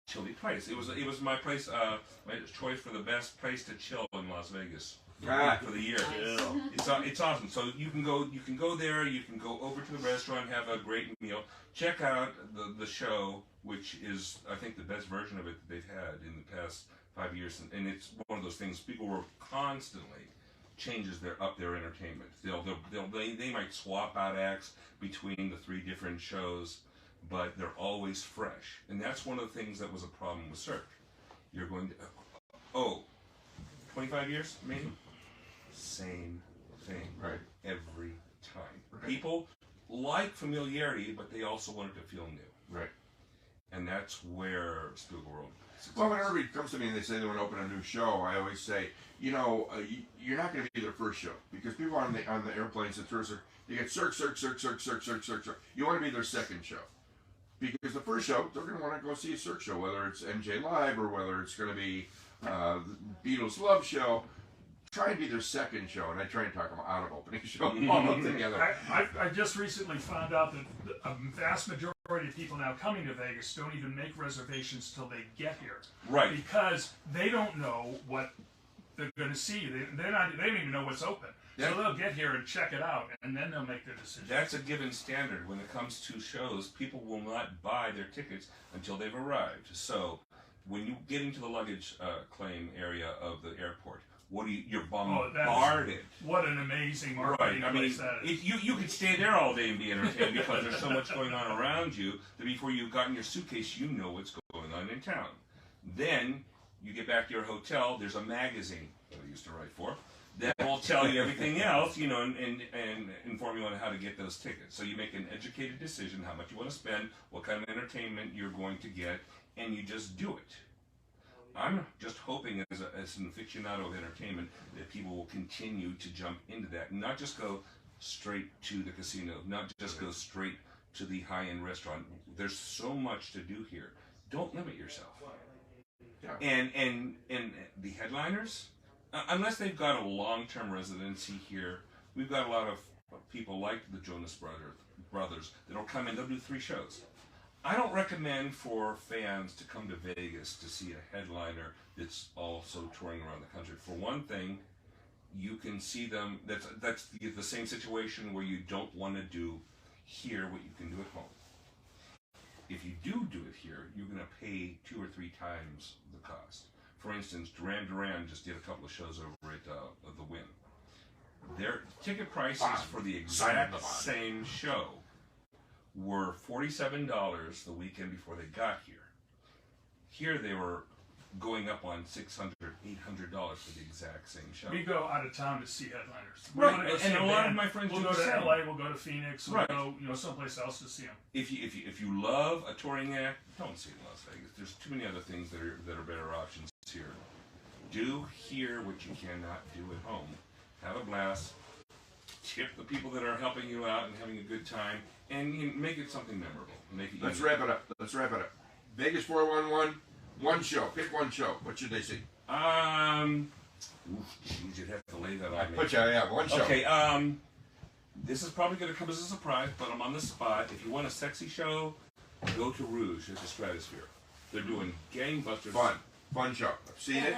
chilly place. It was my place, my choice for the best place to chill in Las Vegas for the year. It's awesome. So you can go there. You can go over to the restaurant, have a great meal. Check out the show, which is I think the best version of it that they've had in the past 5 years, and it's one of those things people were constantly changes up their entertainment. They might swap out acts between the 3 different shows, but they're always fresh. And that's one of the things that was a problem with Cirque. You're going to 25 years maybe, same thing, right, every time. Right. People like familiarity, but they also want it to feel new. Right. And that's where Spielberg. Well, when everybody comes to me and they say they want to open a new show, I always say, you're not going to be their first show, because people on the airplanes at tours, you get Cirque. You want to be their second show, because the first show they're going to want to go see a Cirque show, whether it's MJ Live or whether it's going to be the Beatles Love Show. Try and be their second show, and I try and talk them out of opening show all together. I just recently found out that a vast majority of people now coming to Vegas don't even make reservations till they get here. Right. Because they don't know what they're going to see. They don't even know what's open. So they'll get here and check it out, and then they'll make their decision. That's a given standard. When it comes to shows, people will not buy their tickets until they've arrived. So when you get into the luggage claim area of the airport, you're bombarded. What an amazing marketing place that is. You could stay there all day and be entertained because there's so much going on around you that before you've gotten your suitcase, you know what's going on in town. Then you get back to your hotel, there's a magazine that I used to write for that will tell you everything else, and inform you on how to get those tickets. So you make an educated decision how much you want to spend, what kind of entertainment you're going to get, and you just do it. I'm just hoping as an aficionado of entertainment that people will continue to jump into that and not just go straight to the casino, not just go straight to the high-end restaurant. There's so much to do here. Don't limit yourself. Yeah. And the headliners, unless they've got a long-term residency here, we've got a lot of people like the Jonas Brothers that'll come in, they'll do 3 shows. I don't recommend for fans to come to Vegas to see a headliner that's also touring around the country. For one thing, you can see them, that's the same situation where you don't want to do here what you can do at home. If you do it here, you're going to pay 2 or 3 times the cost. For instance, Duran just did a couple of shows over at the Wynn. Their ticket prices for the exact same show were $47 the weekend before they got here. Here they were going up on $600, $800 for the exact same show. We go out of town to see headliners. Right, and a lot of my friends we'll do go the to same. LA, we'll go to Phoenix, we'll go someplace else to see them. If you love a touring act, don't see it in Las Vegas. There's too many other things that are better options here. Do here what you cannot do at home. Have a blast. Tip the people that are helping you out and having a good time, and make it something memorable. Let's wrap it up. Vegas 411, one show. Pick one show. What should they see? Jeez, you'd have to lay that on me. But one show. Okay, this is probably going to come as a surprise, but I'm on the spot. If you want a sexy show, go to Rouge at the Stratosphere. They're doing gangbusters. Fun show. I've seen it.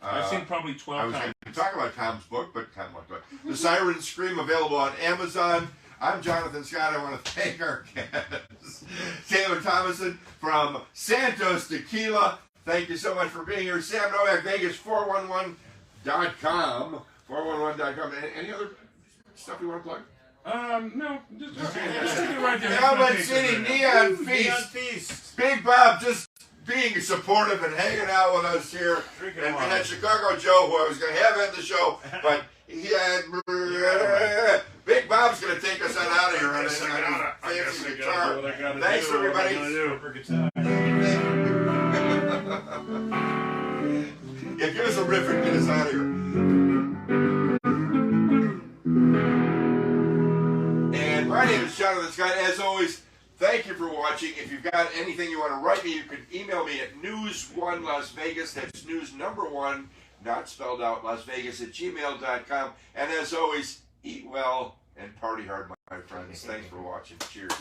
I've seen probably 12 times. I was going to talk about Tom's book, but Tom won't do it. The Siren Scream, available on Amazon. I'm Jonathan Scott. I want to thank our guest, Taylor Thomason from Santos Tequila. Thank you so much for being here. Sam Novak, Vegas411.com. 411.com. Any other stuff you want to plug? No. Just right there. Elmwood City Neon Feast. Big Bob just being supportive and hanging out with us here. And we had Chicago Joe, who I was going to have end the show, but he had... Big Bob's going to take us on out of here on his fancy guitar. Thanks, everybody. Yeah, give us a riff and get us out of here. And my name is Jonathan Scott. As always, thank you for watching. If you've got anything you want to write me, you can email me at news1lasvegas. That's news number 1, not spelled out, Las Vegas @gmail.com. And as always, eat well and party hard, my friends. Thanks for watching. Cheers.